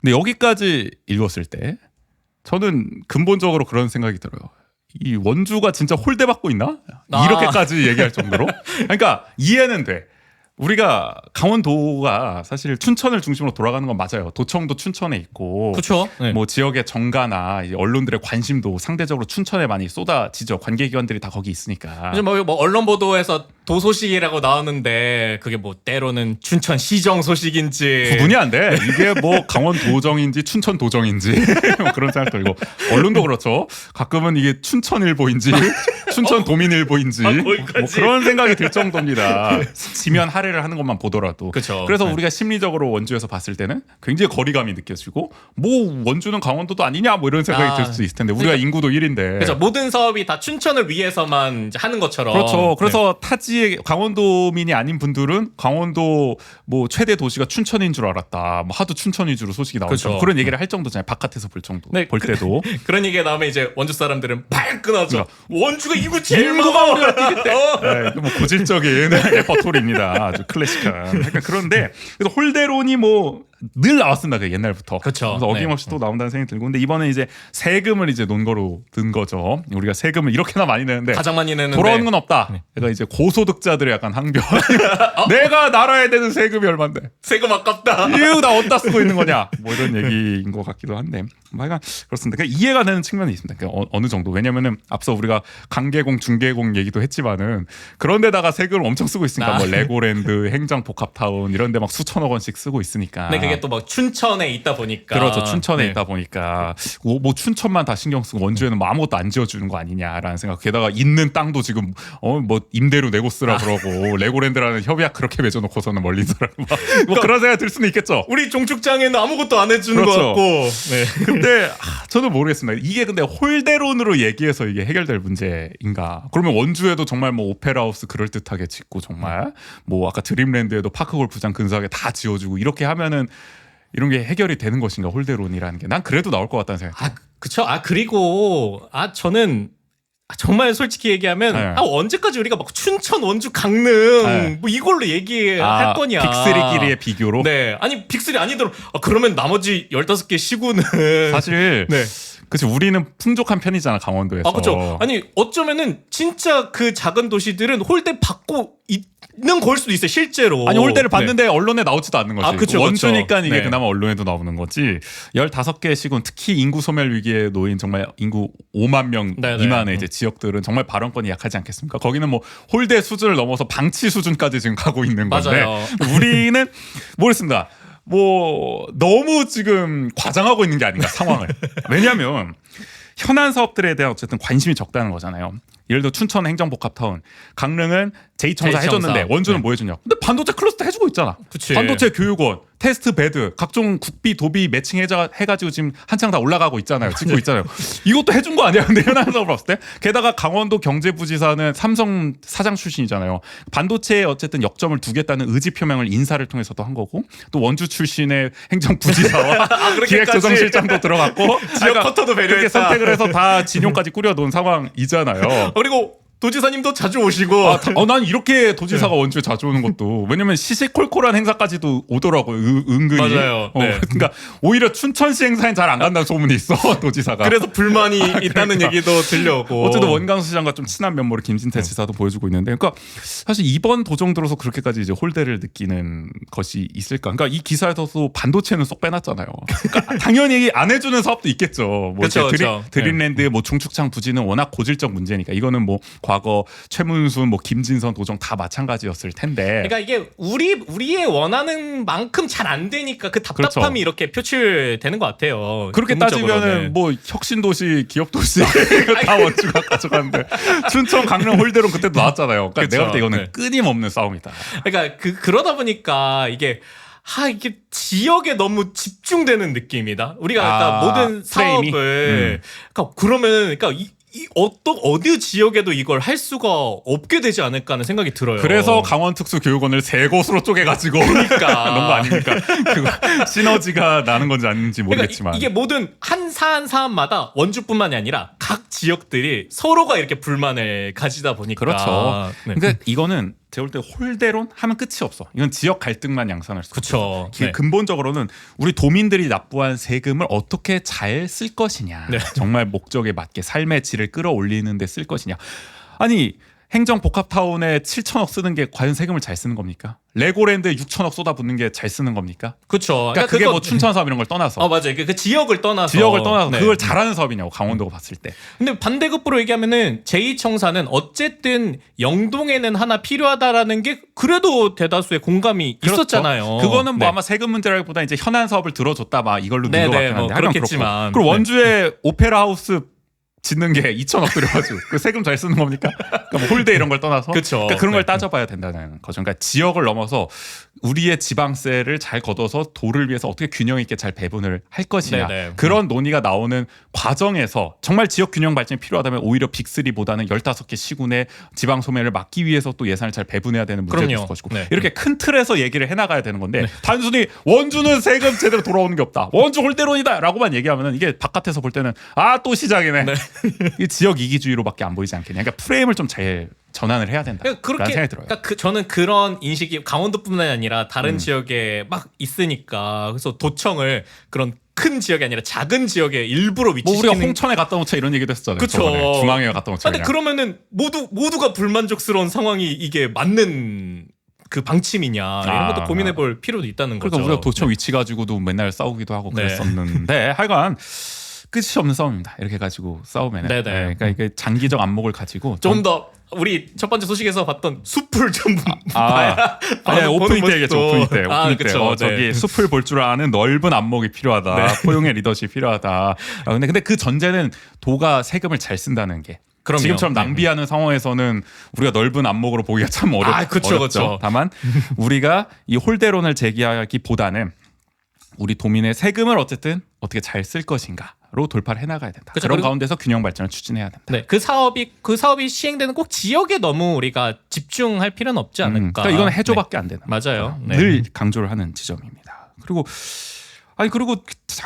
근데 여기까지 읽었을 때 저는 근본적으로 그런 생각이 들어요. 이 원주가 진짜 홀대받고 있나? 이렇게까지 얘기할 정도로? 그러니까 이해는 돼. 우리가 강원도가 사실 춘천을 중심으로 돌아가는 건 맞아요. 도청도 춘천에 있고, 그렇죠. 네. 뭐 지역의 정가나 이제 언론들의 관심도 상대적으로 춘천에 많이 쏟아지죠. 관계기관들이 다 거기 있으니까. 요즘 뭐 언론 보도에서 도소식이라고 나오는데 그게 뭐 때로는 춘천 시정 소식인지 구분이 안 돼. 이게 뭐 강원도정인지 춘천도정인지 뭐 그런 생각 들고 언론도 그렇죠. 가끔은 이게 춘천일보인지 춘천도민일보인지 뭐 그런 생각이 들 정도입니다. 지면 할애를 하는 것만 보더라도. 그쵸. 그래서 네. 우리가 심리적으로 원주에서 봤을 때는 굉장히 거리감이 느껴지고 뭐 원주는 강원도도 아니냐 뭐 이런 생각이 들 수 있을 텐데 우리가 그러니까 인구도 1인데. 그래서 모든 사업이 다 춘천을 위해서만 이제 하는 것처럼 그렇죠. 그래서 타지의 강원도민이 아닌 분들은 강원도 뭐 최대 도시가 춘천인 줄 알았다. 뭐 하도 춘천 위주로 소식이 나오죠. 그렇죠. 그런 얘기를 할 정도잖아요. 바깥에서 볼 정도. 네, 볼 때도. 그런 얘기가 나오면 이제 원주 사람들은 발끈하죠. 그러니까. 원주가 인구 제일 인구가 많아. 우리가 이길 때. 네, 뭐 고질적인 레퍼토리입니다. 아주 클래식한. 약간 그런데 그래서 홀대론이 뭐 늘 나왔습니다. 그 옛날부터. 그쵸. 그래서 어김없이 네. 또 나온다는 생각이 들고 근데 이번에 이제 세금을 이제 논거로 든 거죠. 우리가 세금을 이렇게나 많이 내는데 가장 많이 내는데 돌아오는 건 없다. 네. 그러니까 이제 고소득자들의 약간 항변. 내가 날아야 되는 세금이 얼만데. 세금 아깝다. 이거 나 어디다 쓰고 있는 거냐? 뭐 이런 얘기인 것 같기도 한데, 뭐 하여간 그렇습니다. 그러니까 이해가 되는 측면이 있습니다. 그러니까 어느 정도. 왜냐면은 앞서 우리가 강계공, 중계공 얘기도 했지만은 그런 데다가 세금을 엄청 쓰고 있으니까 뭐 레고랜드, 행정복합타운 이런 데 막 수천억 원씩 쓰고 있으니까. 근데 그게 또 막 춘천에 있다 보니까 그렇죠. 춘천에 네. 있다 보니까 뭐 춘천만 다 신경 쓰고 원주에는 뭐 아무것도 안 지어주는 거 아니냐라는 생각. 게다가 있는 땅도 지금 뭐 임대료 내고 쓰라 그러고 레고랜드라는 협약 그렇게 맺어놓고서는 멀리 서라고 뭐 그런 생각 들 수는 있겠죠. 우리 종축장에는 아무것도 안 해주는 그렇죠. 것 같고. 네. 근데 저는 모르겠습니다. 이게 근데 홀대론으로 얘기해서 이게 해결될 문제인가? 그러면 원주에도 정말 뭐 오페라하우스 그럴 듯하게 짓고 정말 뭐 아까 드림랜드에도 파크 골프장 근사하게 다 지어주고 이렇게 하면은 이런 게 해결이 되는 것인가? 홀대론이라는 게 난 그래도 나올 것 같다는 생각. 그쵸. 그리고 저는 정말 솔직히 얘기하면 네. 언제까지 우리가 막 춘천, 원주, 강릉 네. 뭐 이걸로 얘기할 거냐. 빅3끼리의 비교로. 네. 아니 빅3 아니더라도 그러면 나머지 15개 시구는 사실 네. 그치 우리는 풍족한 편이잖아 강원도에서. 아 그렇죠. 아니 어쩌면은 진짜 그 작은 도시들은 홀대 받고 있는 걸 수도 있어요 실제로. 아니 홀대를 네. 봤는데 언론에 나오지도 않는 거지. 아, 그쵸, 원주니까 그쵸. 이게 네. 그나마 언론에도 나오는 거지. 15개 시군 특히 인구 소멸 위기에 놓인 정말 인구 5만 명 네네. 미만의 이제 지역들은 정말 발언권이 약하지 않겠습니까? 거기는 뭐 홀대 수준을 넘어서 방치 수준까지 지금 가고 있는 건데 맞아요. 우리는 모르겠습니다. 뭐 너무 지금 과장하고 있는 게 아닌가 상황을. 왜냐하면 현안 사업들에 대한 어쨌든 관심이 적다는 거잖아요. 예를 들어 춘천 행정복합타운, 강릉은 제2청사 해줬는데 원주는 네. 뭐 해주냐? 근데 반도체 클러스터 해주고 있잖아. 그치. 반도체 교육원, 테스트 베드, 각종 국비 도비 매칭해가지고 지금 한창 다 올라가고 있잖아요. 짓고 있잖아요. 이것도 해준 거 아니야? 근데 현안 사업을 봤을 때 게다가 강원도 경제부지사는 삼성 사장 출신이잖아요. 반도체에 어쨌든 역점을 두겠다는 의지 표명을 인사를 통해서도 한 거고 또 원주 출신의 행정부지사와 기획조정실장도 들어갔고 지역 커터도 그렇게 배려했다. 선택을 해서 다 진용까지 꾸려놓은 상황이잖아요. 그리고 도지사님도 자주 오시고. 난 이렇게 도지사가 원주에 자주 오는 것도 왜냐면 시시콜콜한 행사까지도 오더라고요. 은근히. 맞아요. 네. 그러니까 오히려 춘천시 행사엔 잘 안 간다는 소문이 있어 도지사가. 그래서 불만이 있다는 얘기도 들려오고. 어쨌든 원광수 시장과 좀 친한 면모를 김진태 지사도 보여주고 있는데, 그러니까 사실 이번 도정 들어서 그렇게까지 이제 홀대를 느끼는 것이 있을까? 그러니까 이 기사에서도 반도체는 쏙 빼놨잖아요. 그러니까 당연히 안 해주는 사업도 있겠죠. 뭐 그쵸, 이제 그쵸. 드림랜드 뭐 중축창 부지는 워낙 고질적 문제니까 이거는 뭐 과거 최문순 뭐 김진선 도정 다 마찬가지였을 텐데. 그러니까 이게 우리의 원하는 만큼 잘 안 되니까 그 답답함이 그렇죠. 이렇게 표출되는 것 같아요. 그렇게 궁극적으로는. 따지면은 뭐 혁신도시, 기업도시 다 원주가 가져가는데 춘천, 강릉, 홀대론 그때도 나왔잖아요. 그러니까 그쵸. 내가 볼 때 이거는 네. 끊임없는 싸움이다. 그러니까 그러다 보니까 이게 지역에 너무 집중되는 느낌이다. 우리가 그러니까 모든 프레임이? 사업을 그러니까 어디 지역에도 이걸 할 수가 없게 되지 않을까 하는 생각이 들어요. 그래서 강원특수교육원을 세 곳으로 쪼개가지고 그러니까. 놓은 거 아닙니까? 그거 시너지가 나는 건지 아닌지 모르겠지만. 그러니까 이게 모든 한 사안마다 원주뿐만이 아니라 각 지역들이 서로가 이렇게 불만을 가지다 보니까 그렇죠. 네. 그러니까 이거는 제가 볼 때 홀대론 하면 끝이 없어. 이건 지역 갈등만 양산할 수 그쵸. 있어. 네. 근본적으로는 우리 도민들이 납부한 세금을 어떻게 잘 쓸 것이냐. 네. 정말 목적에 맞게 삶의 질을 끌어올리는 데 쓸 것이냐. 아니 행정복합타운에 7천억 쓰는 게 과연 세금을 잘 쓰는 겁니까? 레고랜드에 6천억 쏟아붓는 게 잘 쓰는 겁니까? 그렇죠. 그러니까 그게 뭐 춘천 사업 이런 걸 떠나서 맞아요. 그 지역을 떠나서 네. 그걸 잘하는 사업이냐고 강원도가 봤을 때. 근데 반대급부로 얘기하면은 제2청사는 어쨌든 영동에는 하나 필요하다라는 게 그래도 대다수의 공감이 그렇죠. 있었잖아요. 그거는 뭐 네. 아마 세금 문제라기보다 이제 현안 사업을 들어줬다 막 이걸로 네네, 눈것 같긴 뭐 한데 하여간 그렇겠지만. 그리고 네. 원주에 오페라 하우스 짓는 게 2천억 들여가지고 그 세금 잘 쓰는 겁니까? 그러니까 뭐 홀대 이런 걸 떠나서 그쵸. 그러니까 그런 걸 네. 따져봐야 된다는 거죠. 그러니까 지역을 넘어서 우리의 지방세를 잘 걷어서 도를 위해서 어떻게 균형 있게 잘 배분을 할 것이냐 네네. 그런 논의가 나오는 과정에서 정말 지역 균형 발전이 필요하다면 오히려 빅3보다는 15개 시군의 지방 소멸을 막기 위해서 또 예산을 잘 배분해야 되는 문제도 그럼요. 있을 것이고 네. 이렇게 큰 틀에서 얘기를 해나가야 되는 건데 단순히 원주는 세금 제대로 돌아오는 게 없다. 원주 홀대론이다 라고만 얘기하면 이게 바깥에서 볼 때는 또 시작이네. 이 지역 이기주의로밖에 안 보이지 않겠냐. 그러니까 프레임을 좀 잘 전환을 해야 된다. 그러니까 라는 생각이 들어요. 그러니까 저는 그런 인식이 강원도뿐만 아니라 다른 지역에 막 있으니까 그래서 도청을 그런 큰 지역이 아니라 작은 지역에 일부러 뭐 위치시키는. 우리가 홍천에 갖다 놓자 이런 얘기도 했었잖아요. 그쵸. 저번에. 중앙에 갖다 놓자. 근데 그냥. 그러면은 모두가 불만족스러운 상황이 이게 맞는 그 방침이냐 이런 것도 고민해볼 필요도 있다는 거죠. 그러니까 우리가 도청 위치 가지고도 맨날 싸우기도 하고 네. 그랬었는데 하여간 끝이 없는 싸움입니다. 이렇게 가지고 싸우면. 네네. 그러니까 이게 장기적 안목을 가지고 좀 더 우리 첫 번째 소식에서 봤던 숲을 좀 아니, 오프닝 때 얘기했죠. 오프닝 때. 오프닝 때. 그쵸. 저기 네. 숲을 볼 줄 아는 넓은 안목이 필요하다. 포용의 리더십이 필요하다. 근데 그 전제는 도가 세금을 잘 쓴다는 게. 그럼요. 지금처럼 낭비하는 상황에서는 우리가 넓은 안목으로 보기가 참 어렵죠. 그쵸. 다만 우리가 이 홀대론을 제기하기보다는 우리 도민의 세금을 어쨌든 어떻게 잘 쓸 것인가로 돌파를 해나가야 된다. 그쵸, 그런 그리고- 가운데서 균형 발전을 추진해야 된다. 네, 그 사업이 시행되는 꼭 지역에 너무 우리가 집중할 필요는 없지 않을까. 그러니까 이건 해줘밖에 안 되는. 맞아요. 네. 늘 강조를 하는 지점입니다. 그리고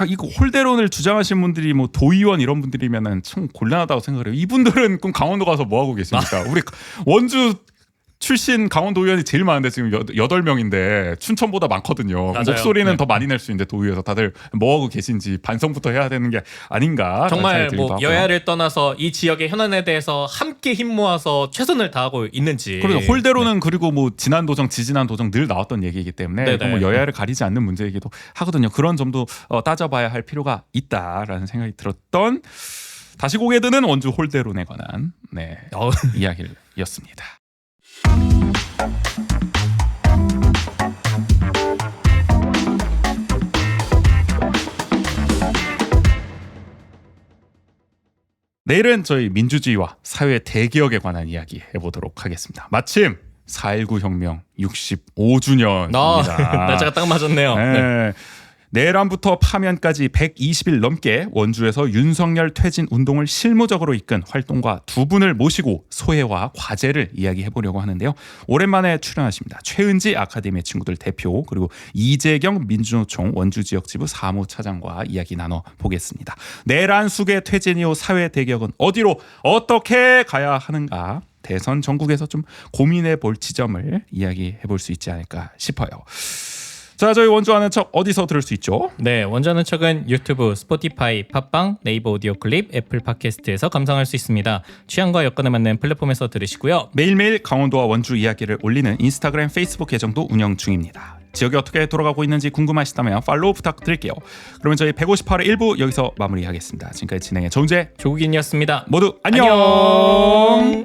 이거 홀대론을 주장하신 분들이 뭐 도의원 이런 분들이면은 참 곤란하다고 생각을 해요. 이분들은 그럼 강원도 가서 뭐 하고 계십니까? 우리 원주 출신 강원도 의원이 제일 많은데 지금 8명인데 춘천보다 많거든요. 맞아요. 목소리는 네. 더 많이 낼 수 있는데 도의회에서 다들 뭐하고 계신지 반성부터 해야 되는 게 아닌가. 정말 생각이 뭐 들기도 하고요. 여야를 떠나서 이 지역의 현안에 대해서 함께 힘 모아서 최선을 다하고 있는지. 그리고 홀대로는 그리고 뭐 지난 도정, 지지난 도정 늘 나왔던 얘기이기 때문에 네네. 이건 뭐 여야를 가리지 않는 문제이기도 하거든요. 그런 점도 따져봐야 할 필요가 있다라는 생각이 들었던 다시 고개 드는 원주 홀대론에 관한 이야기였습니다. 내일은 저희 민주주의와 사회 대개혁에 관한 이야기 해보도록 하겠습니다. 마침 4.19 혁명 65주년입니다. 날짜가 딱 맞았네요. 네. 내란부터 파면까지 120일 넘게 원주에서 윤석열 퇴진 운동을 실무적으로 이끈 활동가 두 분을 모시고 소회와 과제를 이야기해 보려고 하는데요. 오랜만에 출연하십니다. 최은지 아카데미의 친구들 대표 그리고 이재경 민주노총 원주지역지부 사무차장과 이야기 나눠보겠습니다. 내란 수계 퇴진 이후 사회 대격은 어디로 어떻게 가야 하는가? 대선 전국에서 좀 고민해 볼 지점을 이야기해 볼 수 있지 않을까 싶어요. 자, 저희 원주 아는 척 어디서 들을 수 있죠? 네, 원주 아는 척은 유튜브, 스포티파이, 팟빵, 네이버 오디오 클립, 애플 팟캐스트에서 감상할 수 있습니다. 취향과 여건에 맞는 플랫폼에서 들으시고요. 매일매일 강원도와 원주 이야기를 올리는 인스타그램, 페이스북 계정도 운영 중입니다. 지역이 어떻게 돌아가고 있는지 궁금하시다면 팔로우 부탁드릴게요. 그러면 저희 158회 1부 여기서 마무리하겠습니다. 지금까지 진행의 정재, 조국인이었습니다. 모두 안녕.